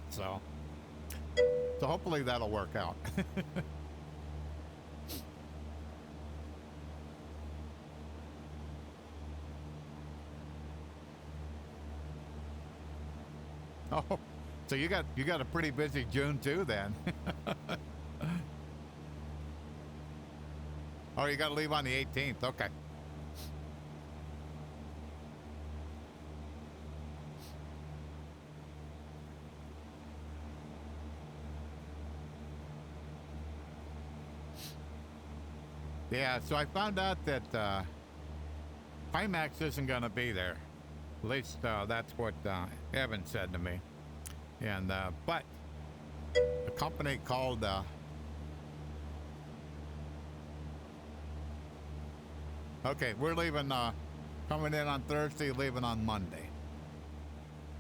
so hopefully that'll work out. Oh. So you got a pretty busy June too, then. Oh, you got to leave on the 18th. Okay. Yeah, so I found out that Pimax isn't going to be there. At least that's what Evan said to me. And but a company called okay, we're leaving coming in on Thursday, leaving on Monday.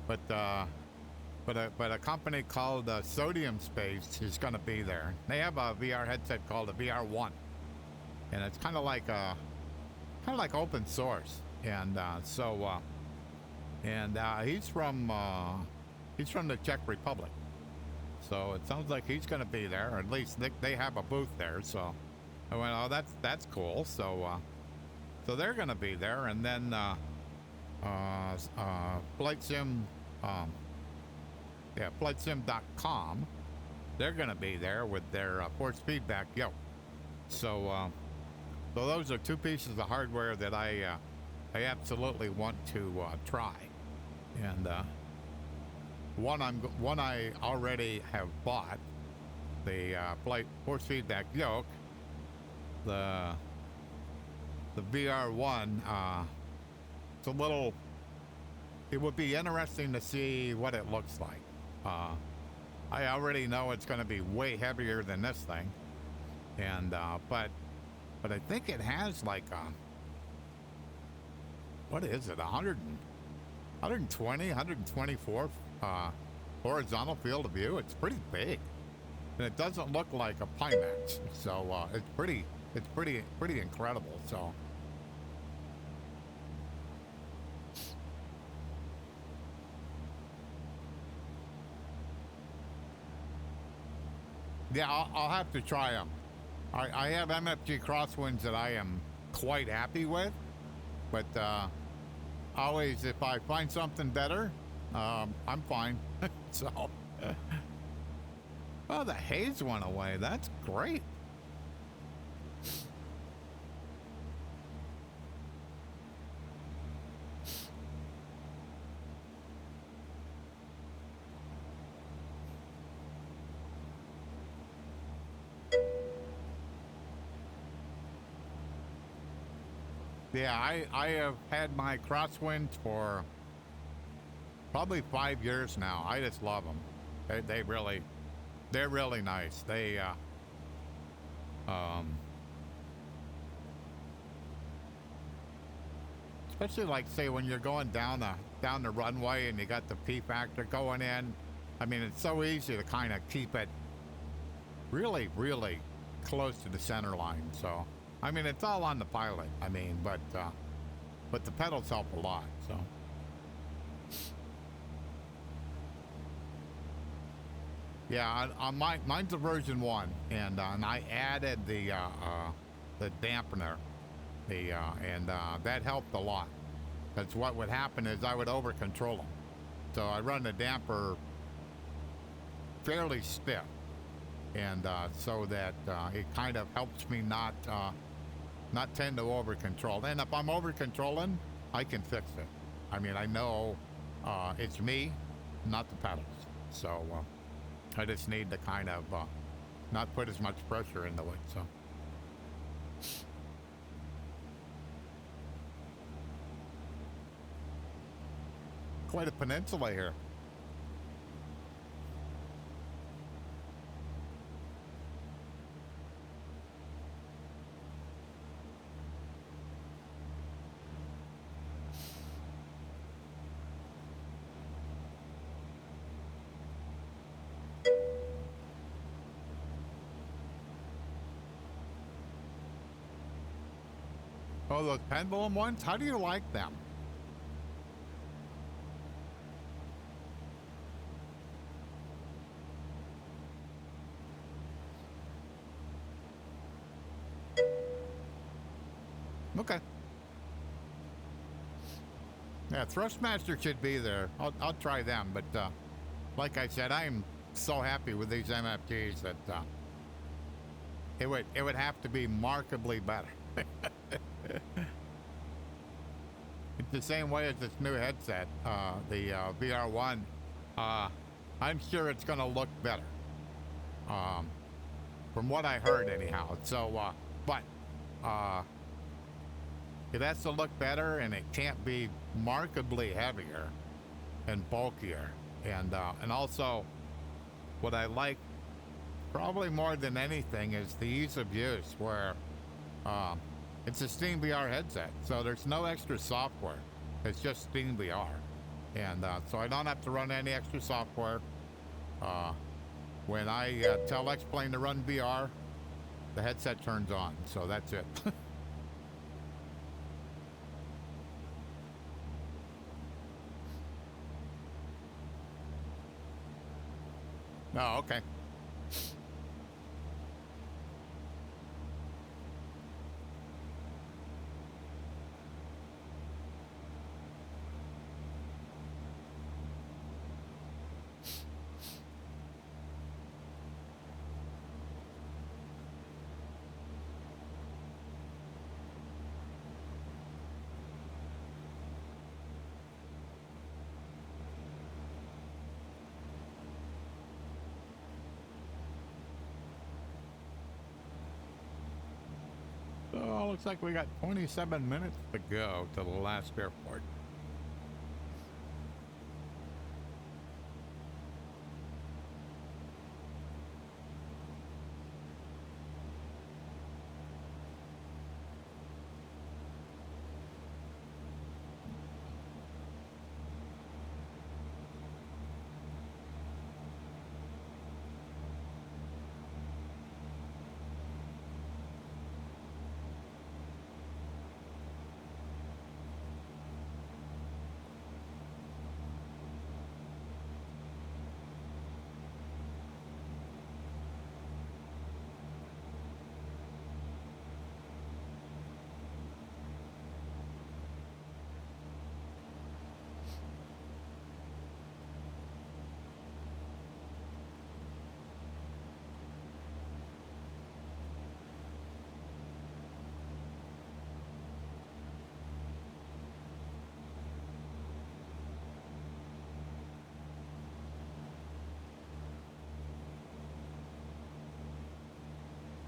But a company called Sodium Space is going to be there. They have a VR headset called a VR1, and it's kind of like open source. And he's from the Czech Republic, so it sounds like he's going to be there. Or at least they have a booth there. So I went, oh, that's cool. So they're going to be there, and then FlightSim, FlightSim.com, they're going to be there with their force feedback yoke. So those are two pieces of hardware that I absolutely want to try, and one I already have bought, the flight force feedback yoke. The VR1, it would be interesting to see what it looks like. I already know it's going to be way heavier than this thing, and but I think it has like what is it, 120, 124 horizontal field of view. It's pretty big, and it doesn't look like a Pimax, so it's pretty incredible. So yeah, I'll have to try them. I have MFG crosswinds that I am quite happy with, but always if I find something better, I'm fine. So, oh, the haze went away. That's great. Yeah, I have had my crosswinds for probably 5 years now. I just love them. They're really nice. They especially like say when you're going down the runway and you got the P factor going in. I mean, it's so easy to kind of keep it really close to the center line. So I mean, it's all on the pilot. I mean, but the pedals help a lot. So yeah, mine's a version 1, and I added the dampener, and that helped a lot. Because what would happen is I would over control them, so I run the damper fairly stiff, and so that it kind of helps me not tend to over control. And if I'm over controlling, I can fix it. I mean, I know it's me, not the pedals. So I just need to kind of not put as much pressure into it. So quite a peninsula here. Oh, those pendulum ones? How do you like them? Okay. Yeah, Thrustmaster should be there. I'll try them, but like I said, I'm so happy with these MFGs that it would have to be markedly better. It's the same way as this new headset, the VR1. I'm sure it's going to look better, from what I heard, anyhow. So, but it has to look better, and it can't be markedly heavier and bulkier. And also, what I like probably more than anything is the ease of use, where it's a Steam VR headset, so there's no extra software. It's just Steam VR. And so I don't have to run any extra software. When I tell X-Plane to run VR, the headset turns on, so that's it. Oh, okay. So looks like we got 27 minutes to go to the last airport.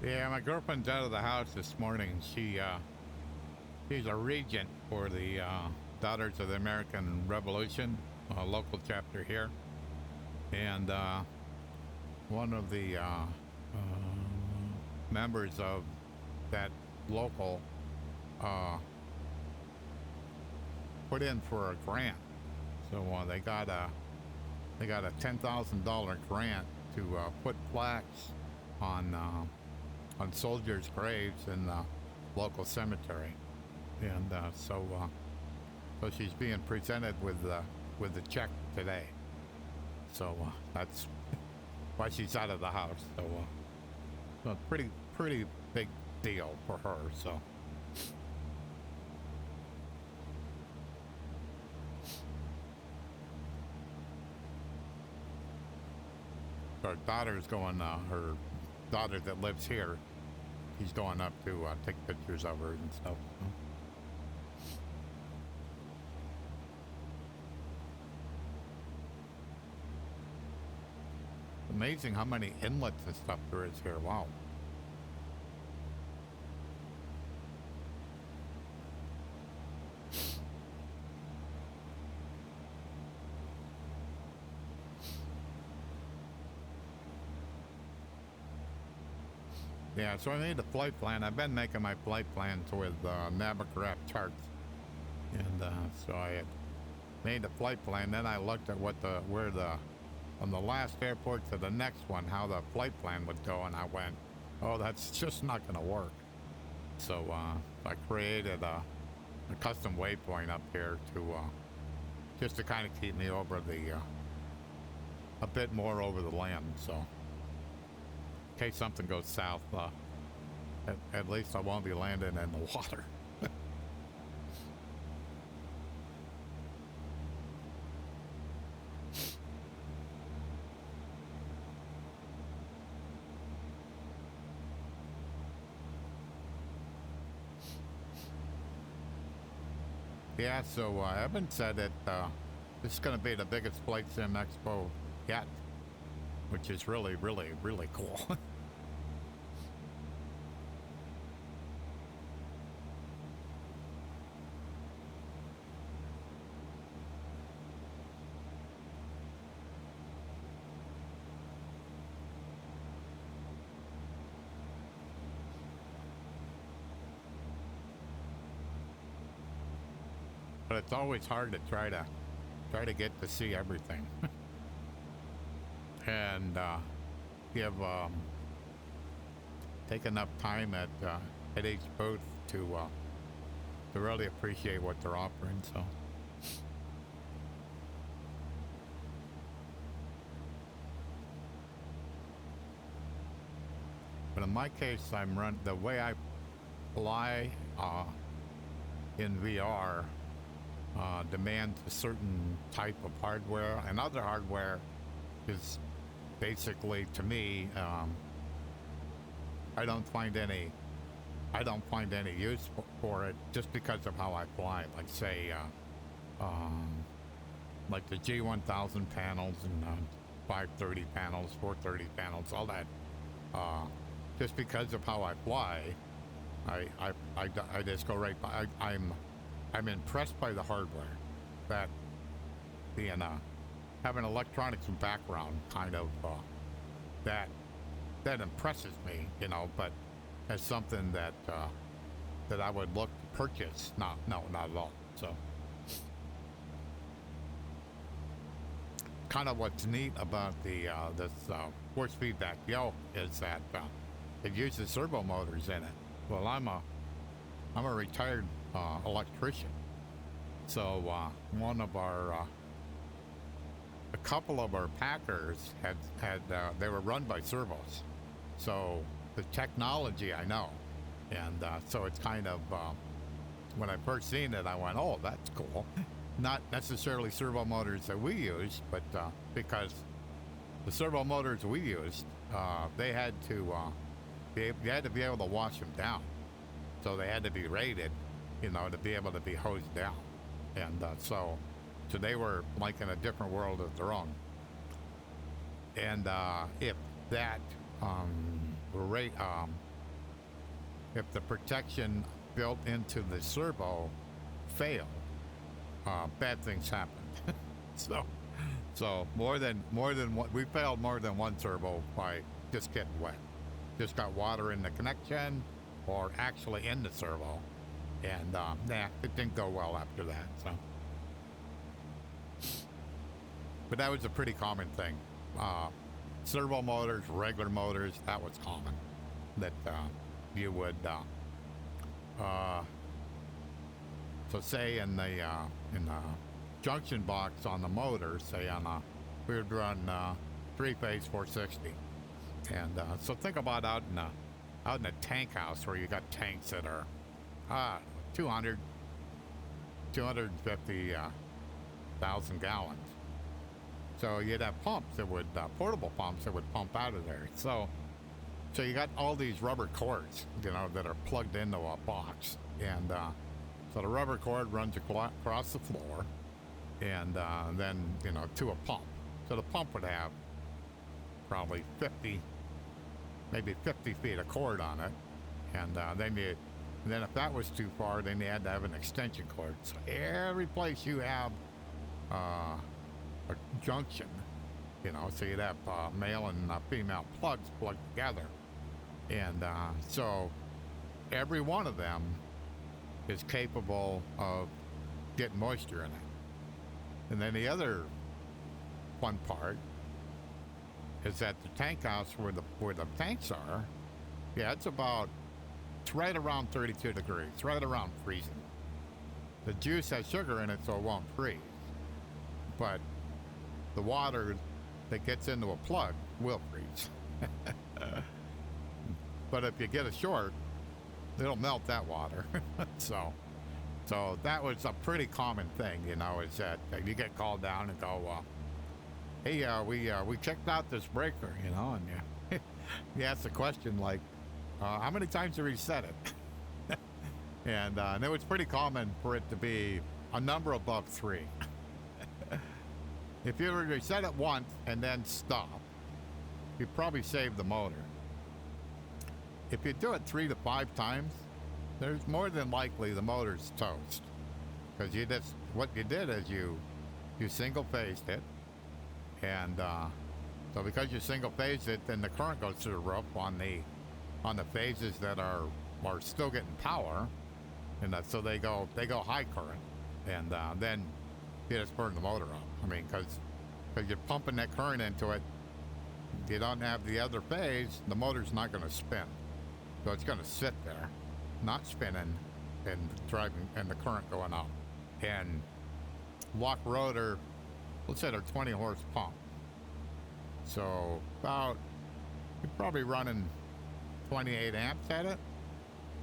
Yeah, my girlfriend's out of the house this morning. She's a regent for the Daughters of the American Revolution, local chapter here. And one of the members of that local put in for a grant. So they got a $10,000 grant to put plaques on soldiers' graves in the local cemetery, and so she's being presented with the check today. So that's why she's out of the house. So a pretty big deal for her. So. Her daughter's going, her daughter that lives here, he's going up to take pictures of her and stuff. Amazing how many inlets and stuff there is here. Wow. Yeah, so I made a flight plan. I've been making my flight plans with Navicraft charts, and so I had made a flight plan. Then I looked at on the last airport to the next one, how the flight plan would go, and I went, oh, that's just not going to work. So I created a custom waypoint up here to just to kind of keep me over a bit more over the land. So. In case something goes south, at least I won't be landing in the water. Yeah, so Evan said that this is going to be the biggest flight sim expo yet, which is really, really, really cool. But it's always hard to try to get to see everything. And give take enough time at each booth to really appreciate what they're offering. So but in my case, the way I fly in VR demands a certain type of hardware, and other hardware is basically, to me, I don't find any use for it just because of how I fly. Like say, like the G1000 panels and 530 panels, 430 panels, all that. Just because of how I fly, I just go right by. I'm impressed by the hardware, that being having electronics and background kind of that impresses me, you know. But as something that I would look to purchase, no, not at all. So kind of what's neat about this force feedback yoke is that it uses servo motors in it. Well, I'm a retired electrician, so one of our a couple of our Packers had they were run by servos, so the technology I know, and so it's kind of when I first seen it, I went, oh, that's cool. Not necessarily servo motors that we use, but because the servo motors we used, they had to be able to wash them down, so they had to be rated, you know, to be able to be hosed down, and so they were like in a different world of their own. And if that if the protection built into the servo failed, bad things happened. so more than what we failed, more than one servo by just getting wet, just got water in the connection or actually in the servo, and it didn't go well after that. So, but that was a pretty common thing. Servo motors, regular motors, that was common. That you would so say in the junction box on the motor, say we would run 3-phase 460, and so think about out in a tank house where you got tanks that are 250,000 gallons. So you'd have pumps that would portable pumps that would pump out of there. So you got all these rubber cords, you know, that are plugged into a box, and so the rubber cord runs across the floor, and then, you know, to a pump. So the pump would have probably 50 feet of cord on it, and then if that was too far, then you had to have an extension cord. So every place you have a junction, you know, so you'd have male and female plugs plugged together, and so every one of them is capable of getting moisture in it. And then the other fun part is that the tank house where the tanks are, yeah, it's right around 32 degrees, right around freezing. The juice has sugar in it, so it won't freeze, but the water that gets into a plug will freeze. But if you get a short, it'll melt that water. so that was a pretty common thing, you know, is that you get called down and go, hey, we checked out this breaker, you know, and you ask the question like, how many times do we reset it? And it was pretty common for it to be a number above 3. If you were to set it once and then stop, you'd probably save the motor. If you do it 3 to 5 times, there's more than likely the motor's toast. Because what you did is you single phased it, and so because you single phased it, then the current goes to the roof on the phases that are still getting power, and so they go high current, and then you just burn the motor up. I mean, because you're pumping that current into it, if you don't have the other phase, the motor's not going to spin, so it's going to sit there, not spinning, and driving, and the current going up. And lock rotor, let's say they're 20 horse pump, so you're probably running 28 amps at it,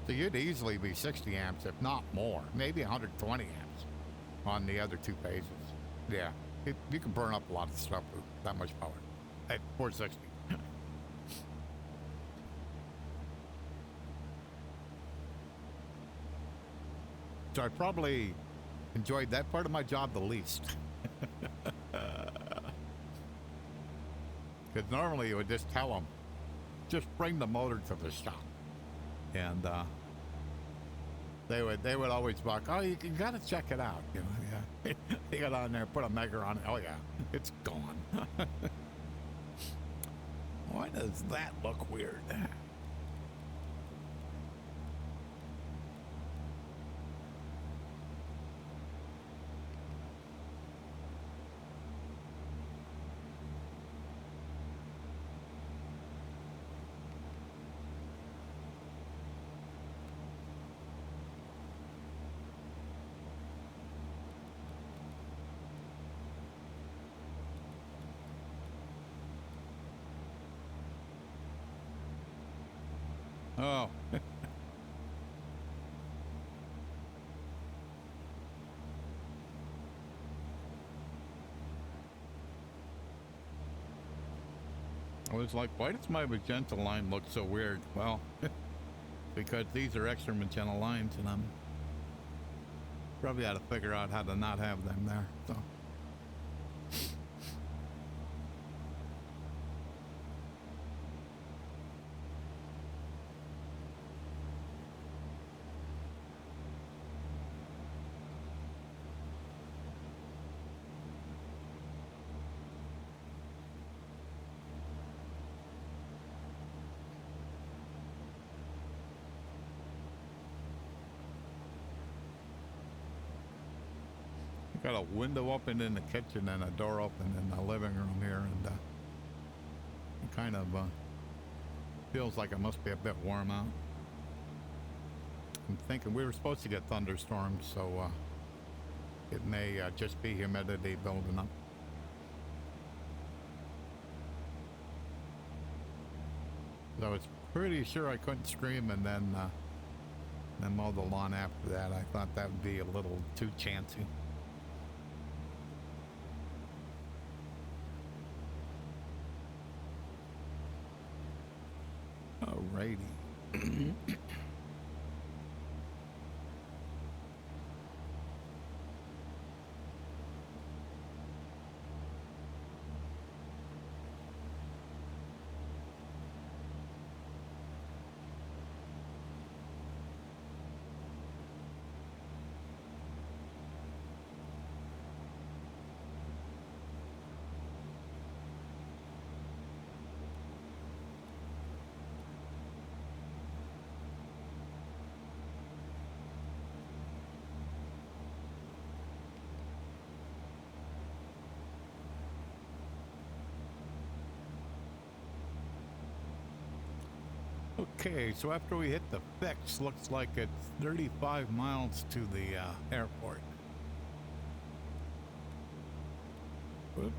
so you'd easily be 60 amps, if not more, maybe 120 amps on the other 2 phases. Yeah, you can burn up a lot of stuff with that much power at 460. So I probably enjoyed that part of my job the least. Because normally you would just tell them, just bring the motor to the shop, and they would always bark, oh, you gotta check it out, you know. Yeah. You got on there, put a megger on it, oh yeah, it's gone. Why does that look weird? Oh. I was like, why does my magenta line look so weird? Well, because these are extra magenta lines, and I'm probably ought to figure out how to not have them there. So. Got a window open in the kitchen and a door open in the living room here, and it kind of feels like it must be a bit warm out. I'm thinking we were supposed to get thunderstorms, so it may just be humidity building up. So I was pretty sure I couldn't scream and then mow the lawn after that. I thought that would be a little too chancy. Alrighty. Okay, so after we hit the fix, looks like it's 35 miles to the airport. Whoop.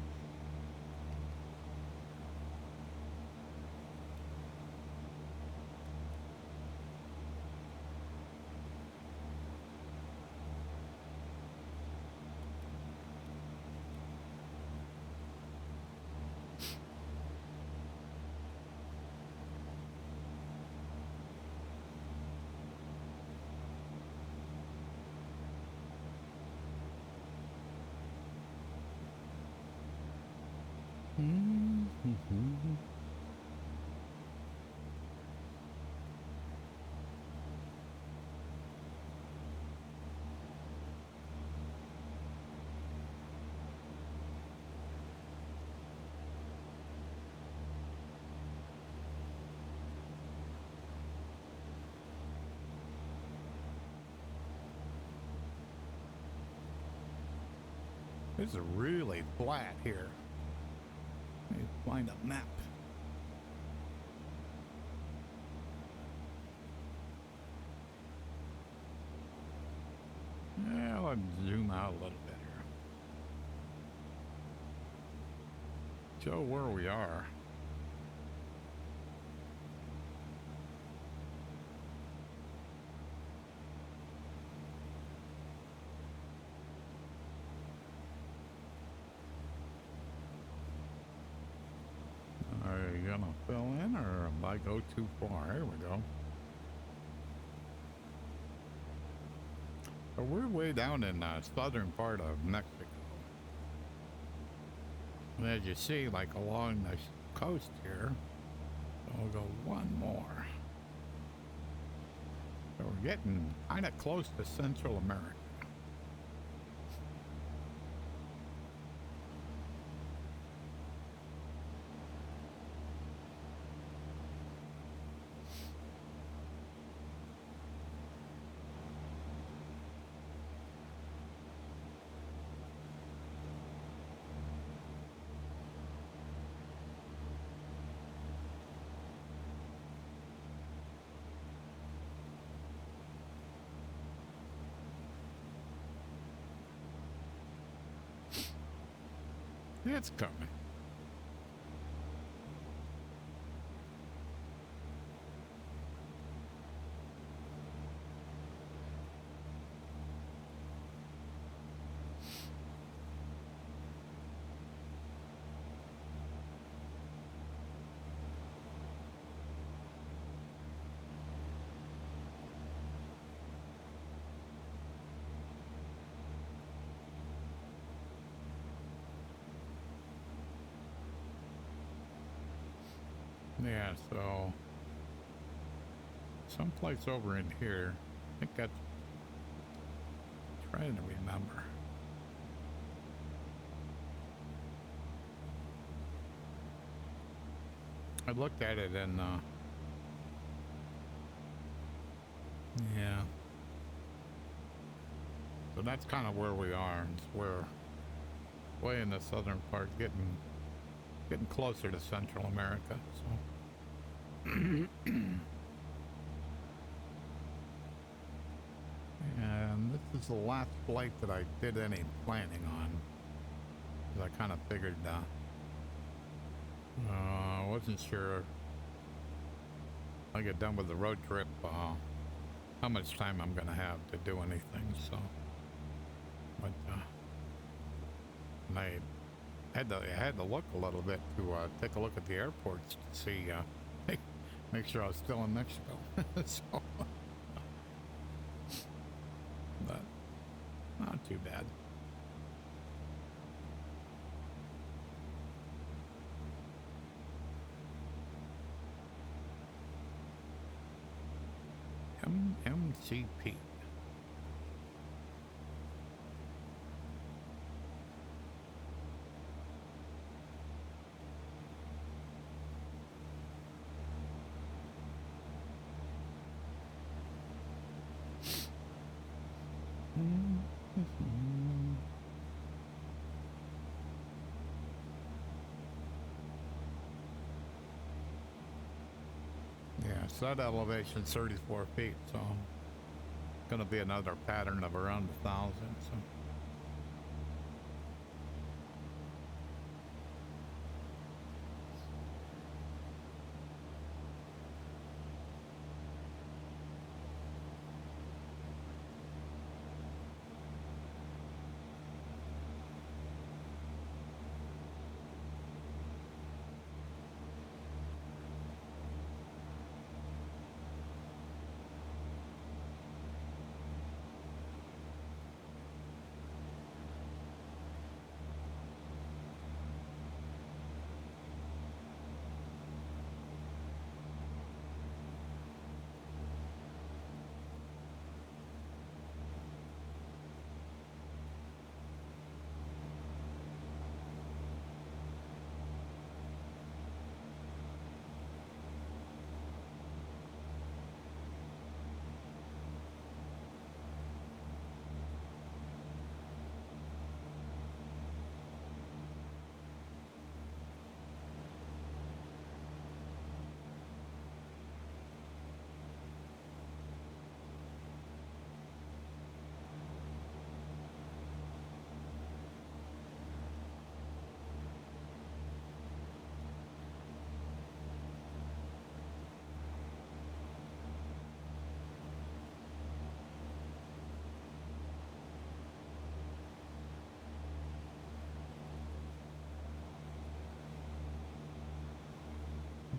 It's really flat here. Let me find a map. Yeah, let's zoom out a little bit here. Show where we are. Are you gonna fill in, or am I go too far? Here we go. So we're way down in the southern part of Mexico. And as you see, like along the coast here, so we'll go one more. So we're getting kind of close to Central America. It's coming. Yeah, so someplace over in here, I think that's, trying to remember. I looked at it and, yeah. So that's kind of where we are. It's where, way in the southern part, getting closer to Central America, so. And this is the last flight that I did any planning on, because I kind of figured, I wasn't sure I get done with the road trip, how much time I'm gonna have to do anything, so. But, and I had to look a little bit to take a look at the airports to see, make sure I was still in Mexico. So, but not too bad. MMCP. Yeah, so that elevation's 34 feet, so gonna be another pattern of around 1,000. So.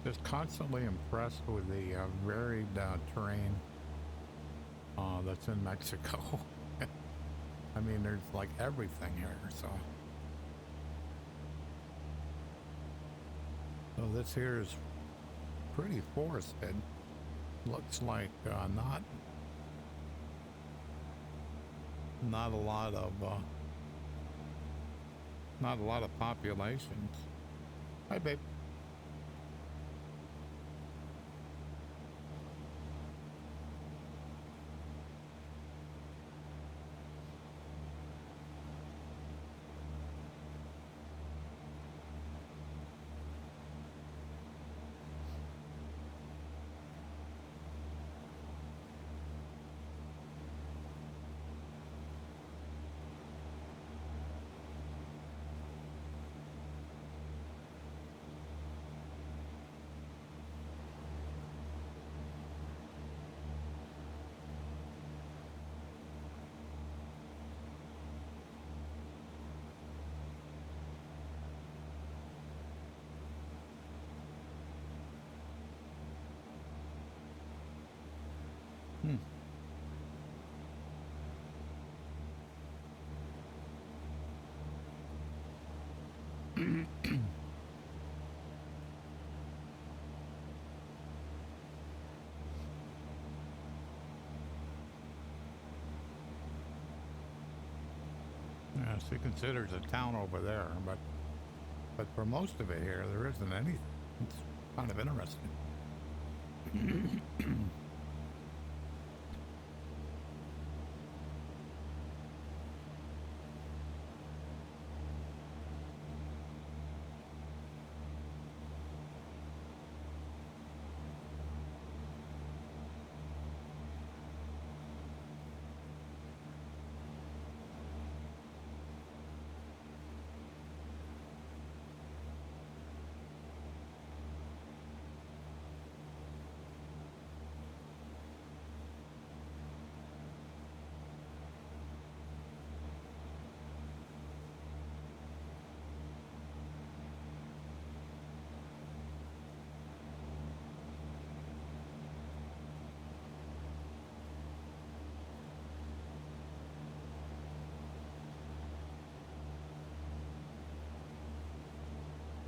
Just constantly impressed with the varied terrain that's in Mexico. I mean, there's like everything here, so. So this here is pretty forested. Looks like not a lot of populations. Hi, babe. Yeah, she considers a town over there, but for most of it here, there isn't anything. It's kind of interesting.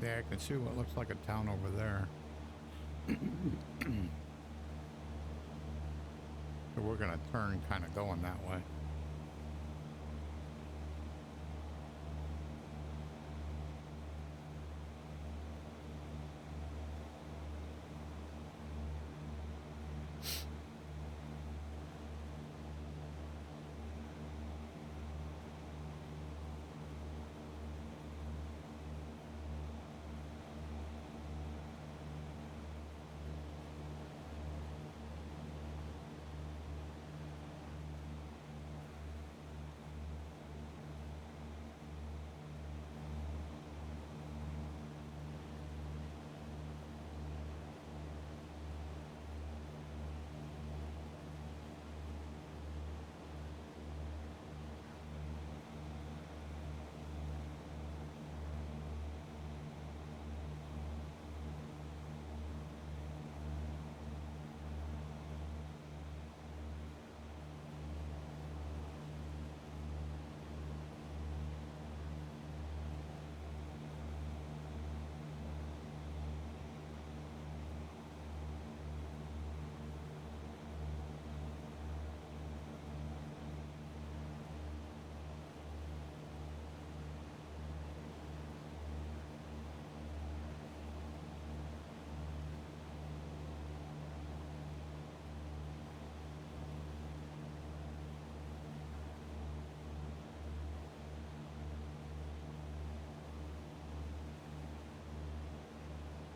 Yeah, I can see what looks like a town over there. So we're gonna turn kind of going that way.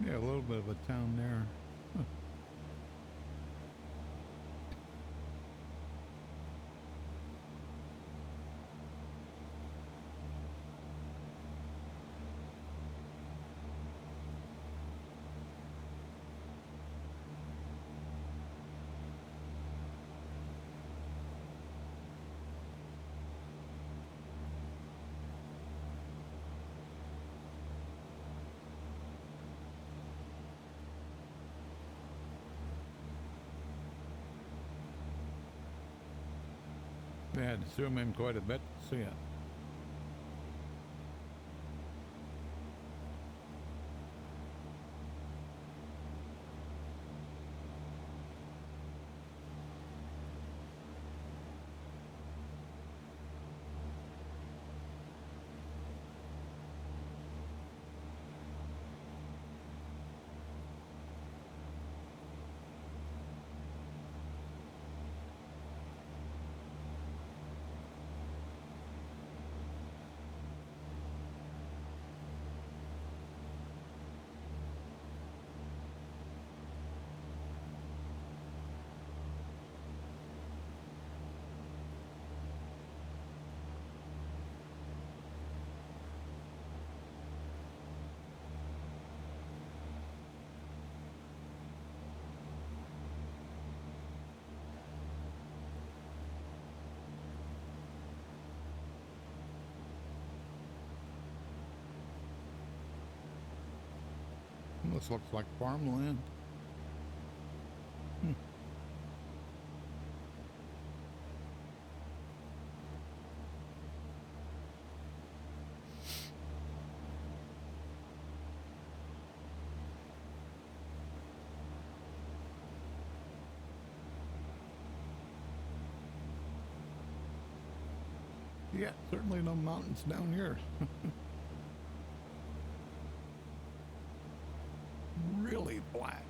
Yeah, a little bit of a town there. Huh. We had to zoom in quite a bit to see it. This looks like farmland. Yeah, certainly no mountains down here. Really flat.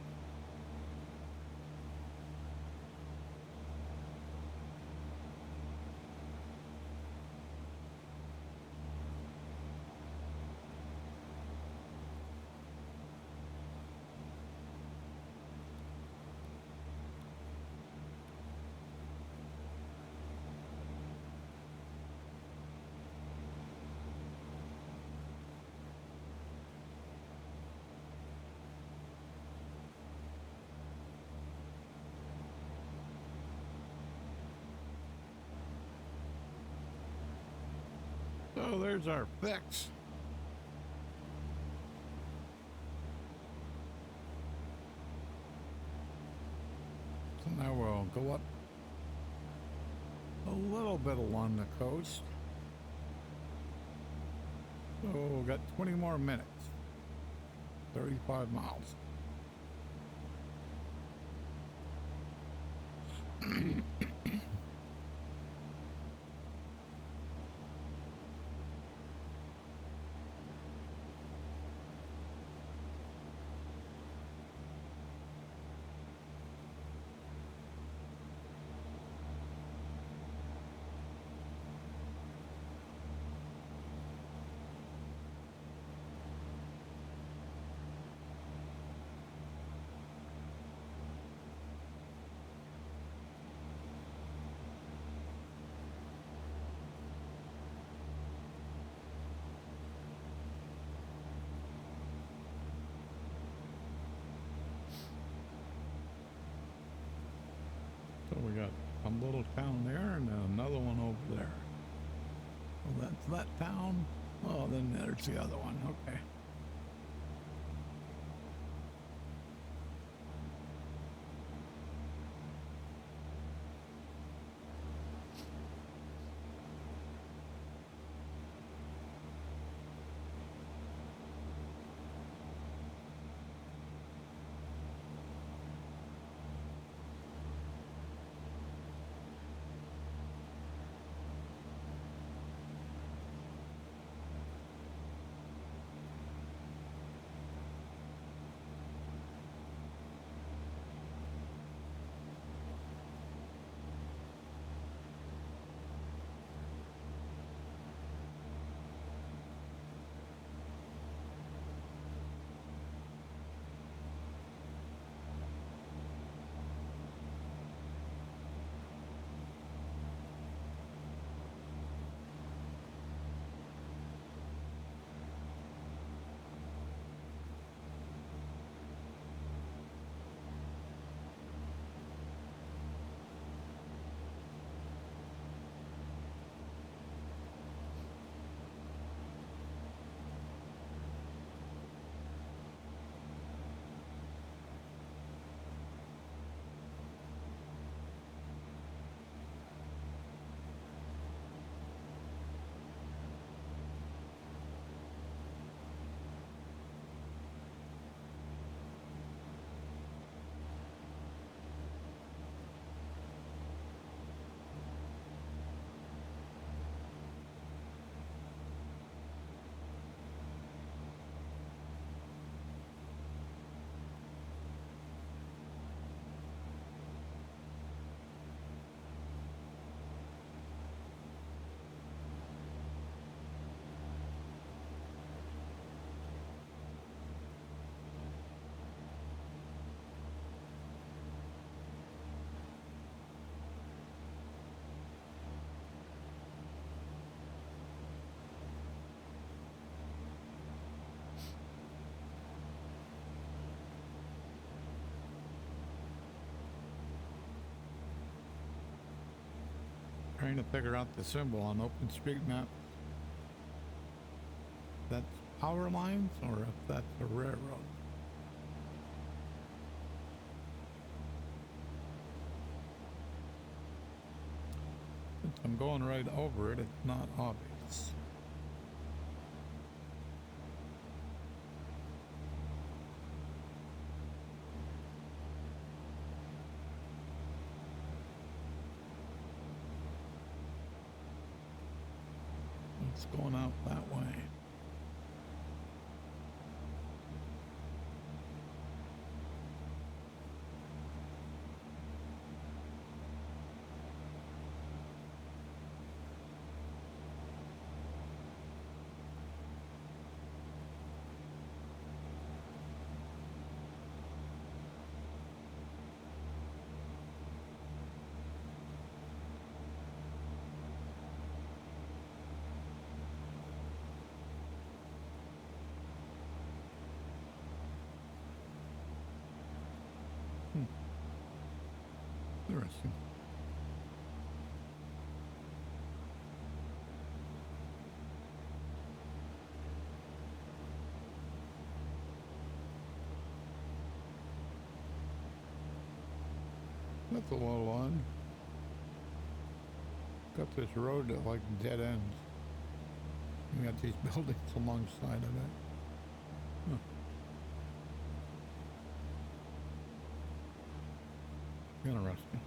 So there's our fix. So now we'll go up a little bit along the coast. So we've got 20 more minutes. 35 miles. So we got a little town there and then another one over there. Well, that's that town. Oh, then there's the other one. Okay. trying to figure out the symbol on OpenStreetMap. That's power lines or if that's a railroad. Since I'm going right over it, it's not obvious. It's going out that way. Interesting. That's a little odd. Got this road that like dead ends. You got these buildings alongside of it. Huh. Interesting.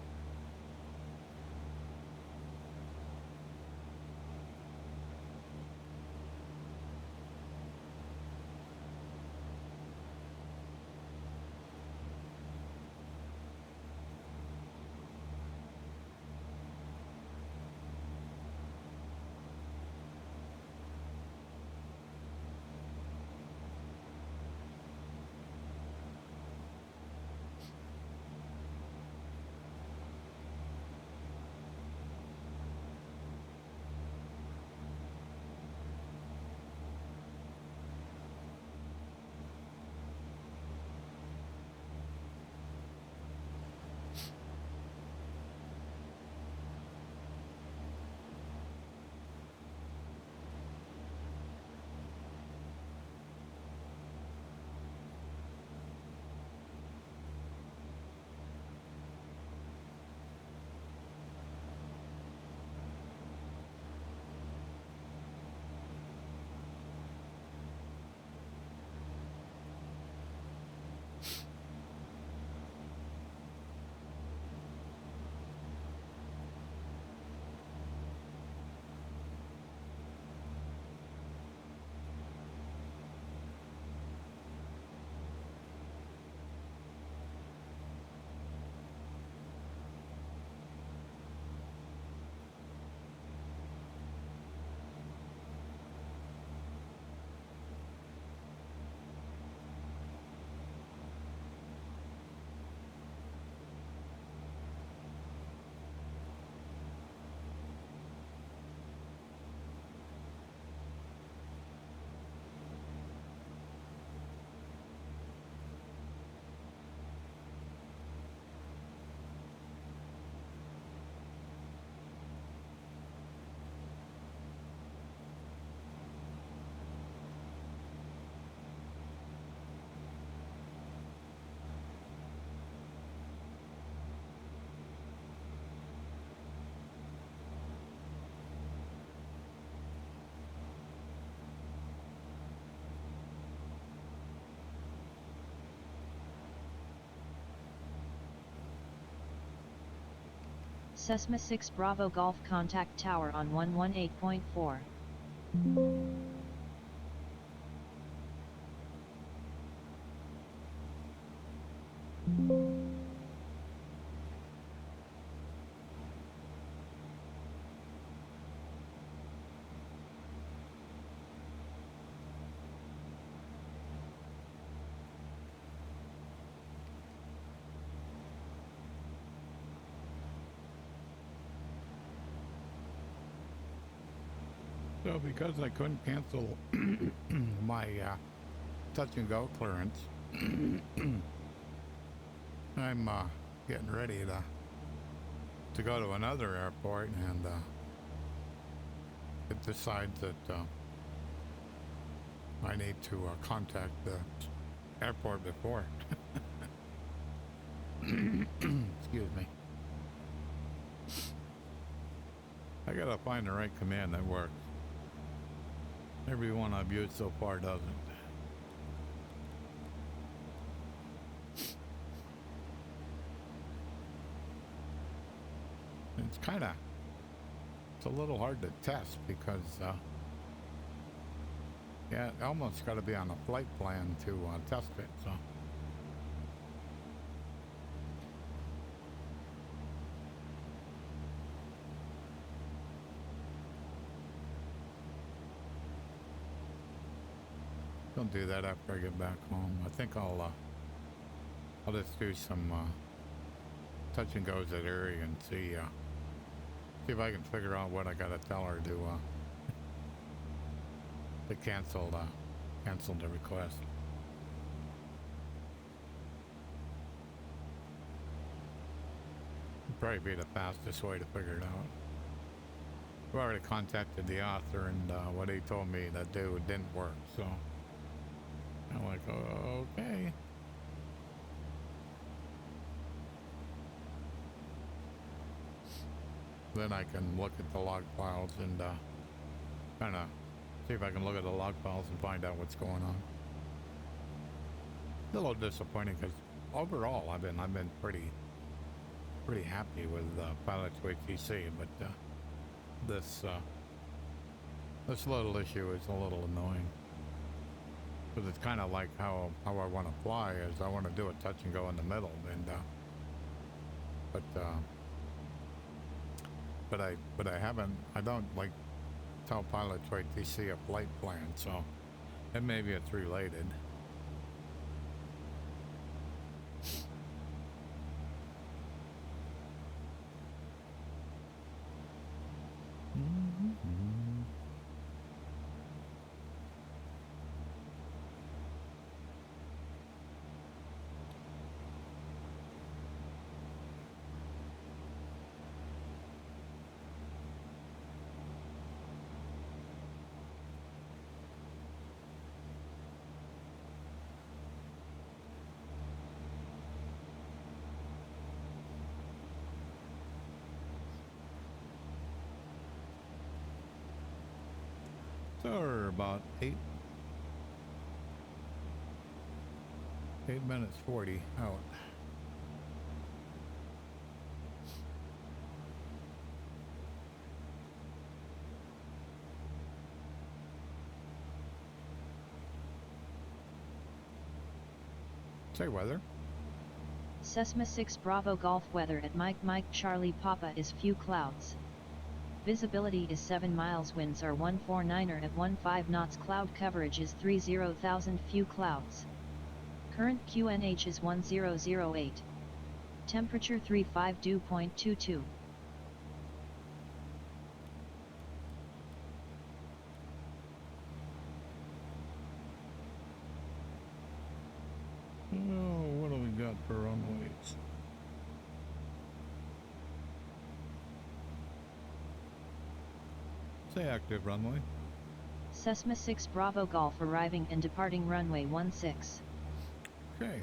Cessna 6 Bravo Golf contact tower on 118.4. So because I couldn't cancel my touch and go clearance, I'm getting ready to to go to another airport, and it decides that I need to contact the airport before. Excuse me. I gotta find the right command that works. Every one I've used so far doesn't. It's a little hard to test because, yeah, it almost got to be on a flight plan to test it, so. I'll do that after I get back home. I think I'll just do some touch and goes at Erie and see if I can figure out what I gotta tell her to cancel the request. Probably be the fastest way to figure it out. I've already contacted the author, and what he told me that dude didn't work, so I'm like, oh, okay. Then I can look at the log files and kind of see if I can look at the log files and find out what's going on. A little disappointing because overall I've been pretty happy with Pilot to ATC, but this little issue is a little annoying because it's kind of like how I want to fly is I want to do a touch and go in the middle, and but I don't like tell Pilot to ATC a flight plan, so and maybe it's related. So we're about 8 minutes 40 out. Say weather. Cessna 6 Bravo Golf weather at Mike Charlie Papa is few clouds. Visibility is 7 miles, winds are 149er at 15 knots, cloud coverage is 30,000, few clouds. Current QNH is 1008. Temperature 35 dew.22. Oh, what do we got for runways? Say active runway. Cessna 6 Bravo Golf arriving and departing runway 16. Okay.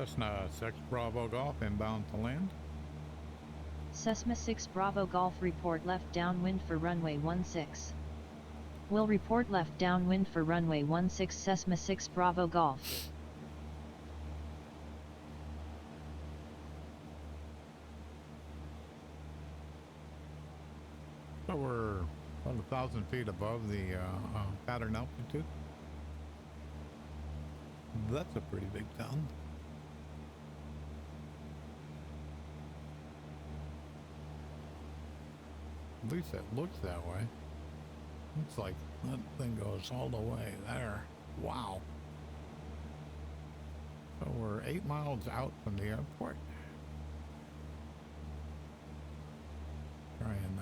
Cessna 6 Bravo Golf inbound to land. Cessna 6 Bravo Golf report left downwind for runway 16. Will report left downwind for runway 16 Cessna 6 Bravo Golf. So we're about 1,000 feet above the pattern altitude. That's a pretty big town. At least it looks that way. Looks like that thing goes all the way there. Wow. So we're 8 miles out from the airport. Trying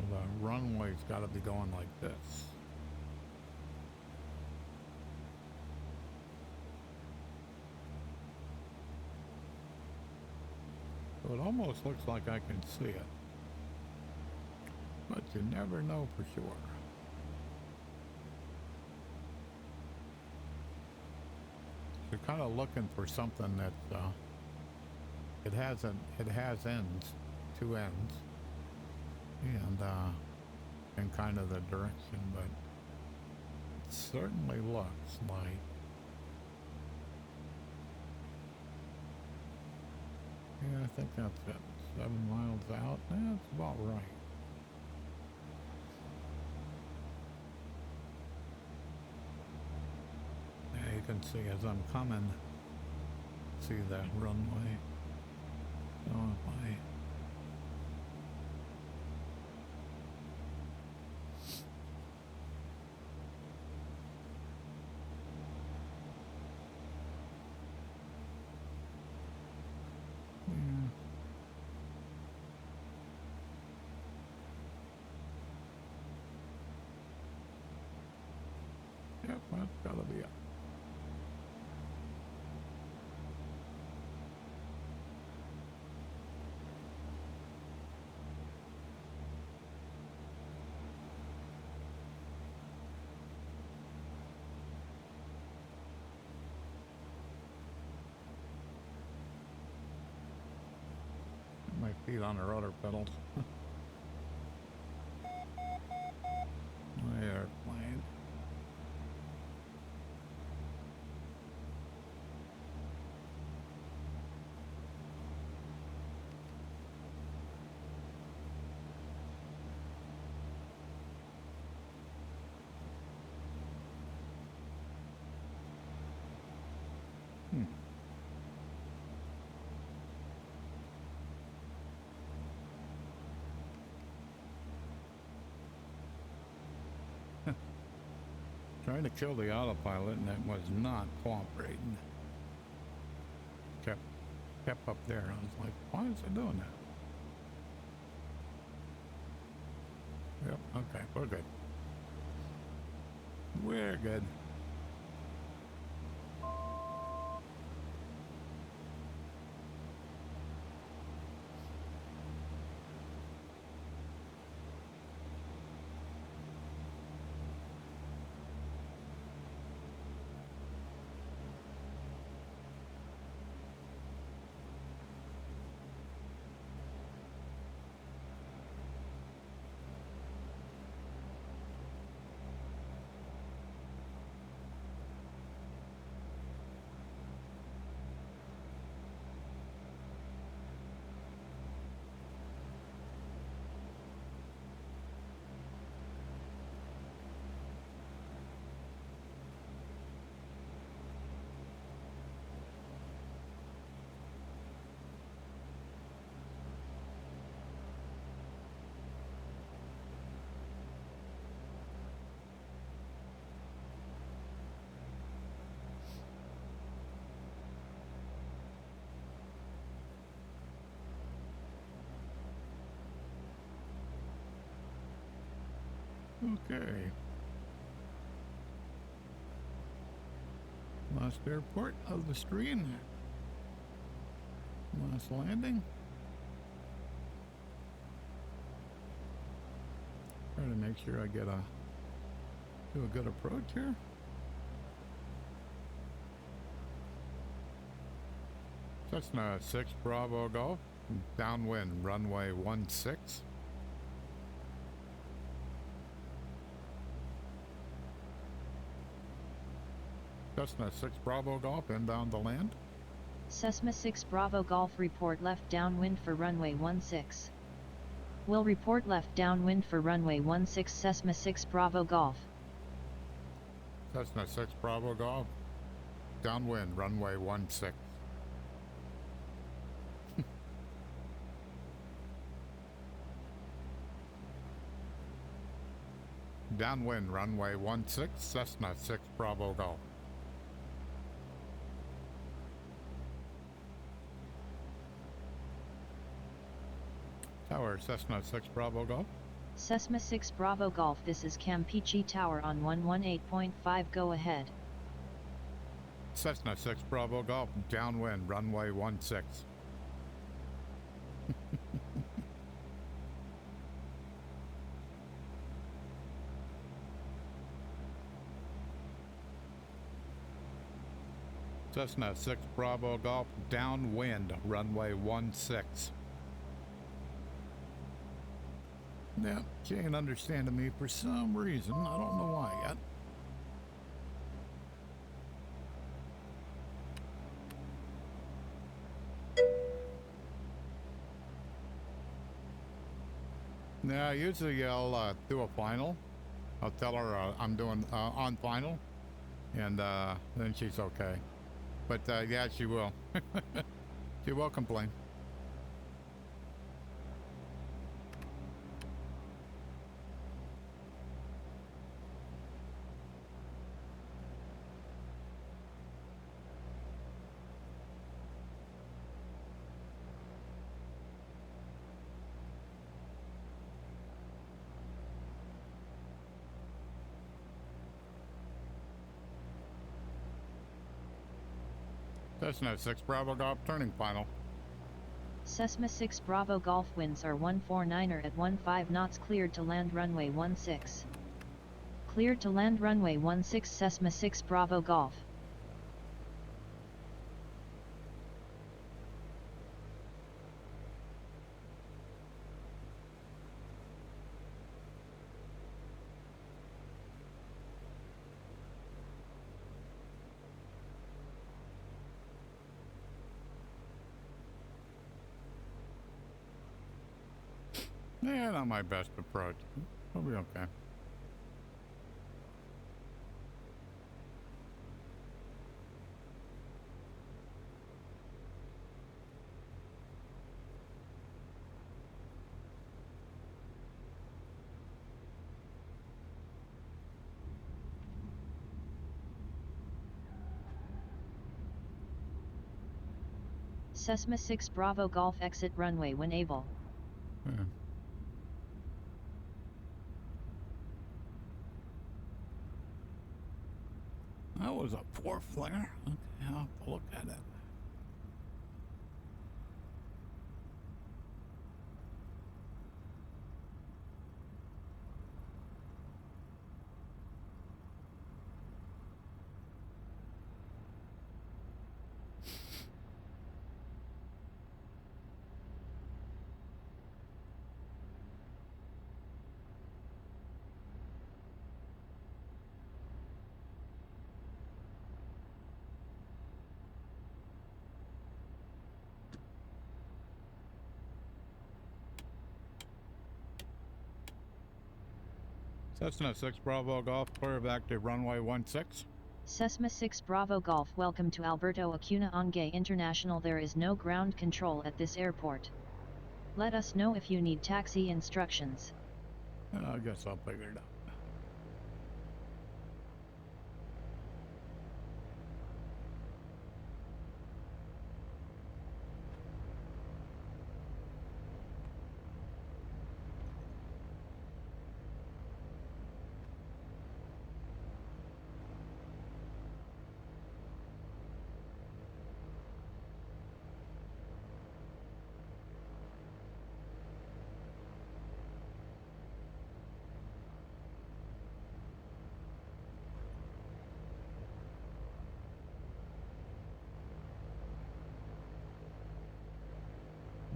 the runway's got to be going like this. So it almost looks like I can see it, but you never know for sure. You're kind of looking for something that it has ends, 2 ends, and kind of the direction, but it certainly looks like I think that's it. 7 miles out. That's about right. Yeah, you can see as I'm coming, see that runway. So if I yep, that's gotta be it. My feet on the rudder pedals. My airplane. Trying to kill the autopilot, and it was not cooperating. Kept up there. I was like, why is it doing that? Yep, okay, we're good. We're good. Okay. Last airport of the stream. Last landing. Try to make sure I get do a good approach here. Cessna 6 Bravo Golf, downwind runway 16. Cessna 6 Bravo Golf, inbound to land. Cessna 6 Bravo Golf, report left downwind for runway 16. Will report left downwind for runway 16 Cessna 6 Bravo Golf. Cessna 6 Bravo Golf, downwind runway 16. Downwind runway 16, Cessna 6 Bravo Golf. Tower Cessna 6 Bravo Golf. Cessna 6 Bravo Golf, this is Campeche Tower on 118.5, go ahead. Cessna 6 Bravo Golf, downwind runway 16. Cessna 6 Bravo Golf, downwind runway 16. Yeah, she ain't understanding me for some reason. I don't know why yet. Yeah, usually I'll do a final. I'll tell her I'm doing on final, and then she's okay. But yeah, she will. She will complain. Cessna 6 Bravo Golf, turning final. Cessna 6 Bravo Golf, winds are 149er at 15 knots, cleared to land runway 16. Cleared to land runway 16 Cessna 6 Bravo Golf. Yeah, not my best approach. We'll be okay. Cessna 6 Bravo Golf, exit runway when able. Yeah. That was a poor flare. Okay, I'll have to look at it. Cessna 6 Bravo Golf, clear of active runway 16. Cessna 6 Bravo Golf, welcome to Alberto Acuna Onge International. There is no ground control at this airport. Let us know if you need taxi instructions. I guess I'll figure it out.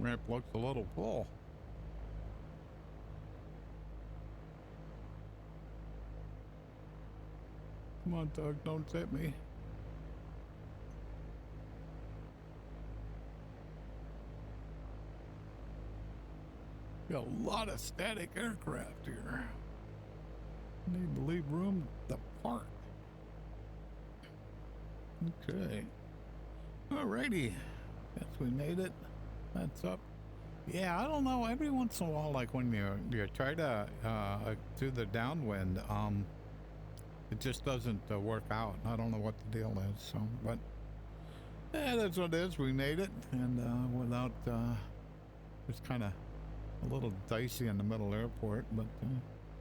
Ramp looks a little full. Come on, Doug, don't hit me. Got a lot of static aircraft here. Need to leave room to park. Okay. Alrighty. Guess we made it. That's up. Yeah, I don't know. Every once in a while, like when you try to do the downwind, it just doesn't work out. I don't know what the deal is. So, but yeah, that's what it is. We made it, and without it's kind of a little dicey in the middle airport, but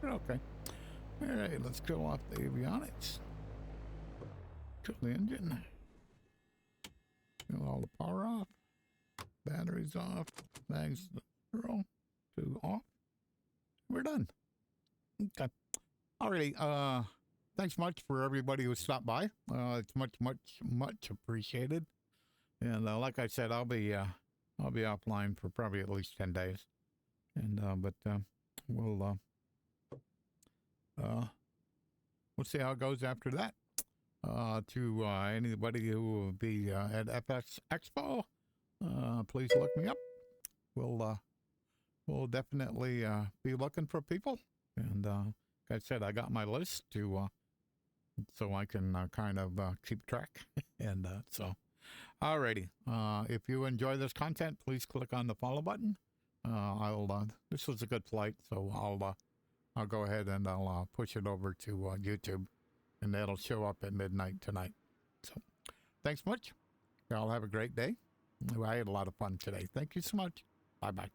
we're okay. All right, let's kill off the avionics. Kill the engine. Kill all the power off. Batteries off. Mags 0 to off. We're done. Okay. Alrighty. Thanks much for everybody who stopped by. It's much appreciated. And like I said, I'll be offline for probably at least 10 days. And we'll see how it goes after that. To anybody who will be at FS Expo, please look me up. We'll definitely be looking for people. And like I said, I got my list to so I can kind of keep track. And so, alrighty. If you enjoy this content, please click on the follow button. This was a good flight, so I'll go ahead and I'll push it over to YouTube, and that'll show up at midnight tonight. So, thanks much. Y'all have a great day. I had a lot of fun today. Thank you so much. Bye-bye.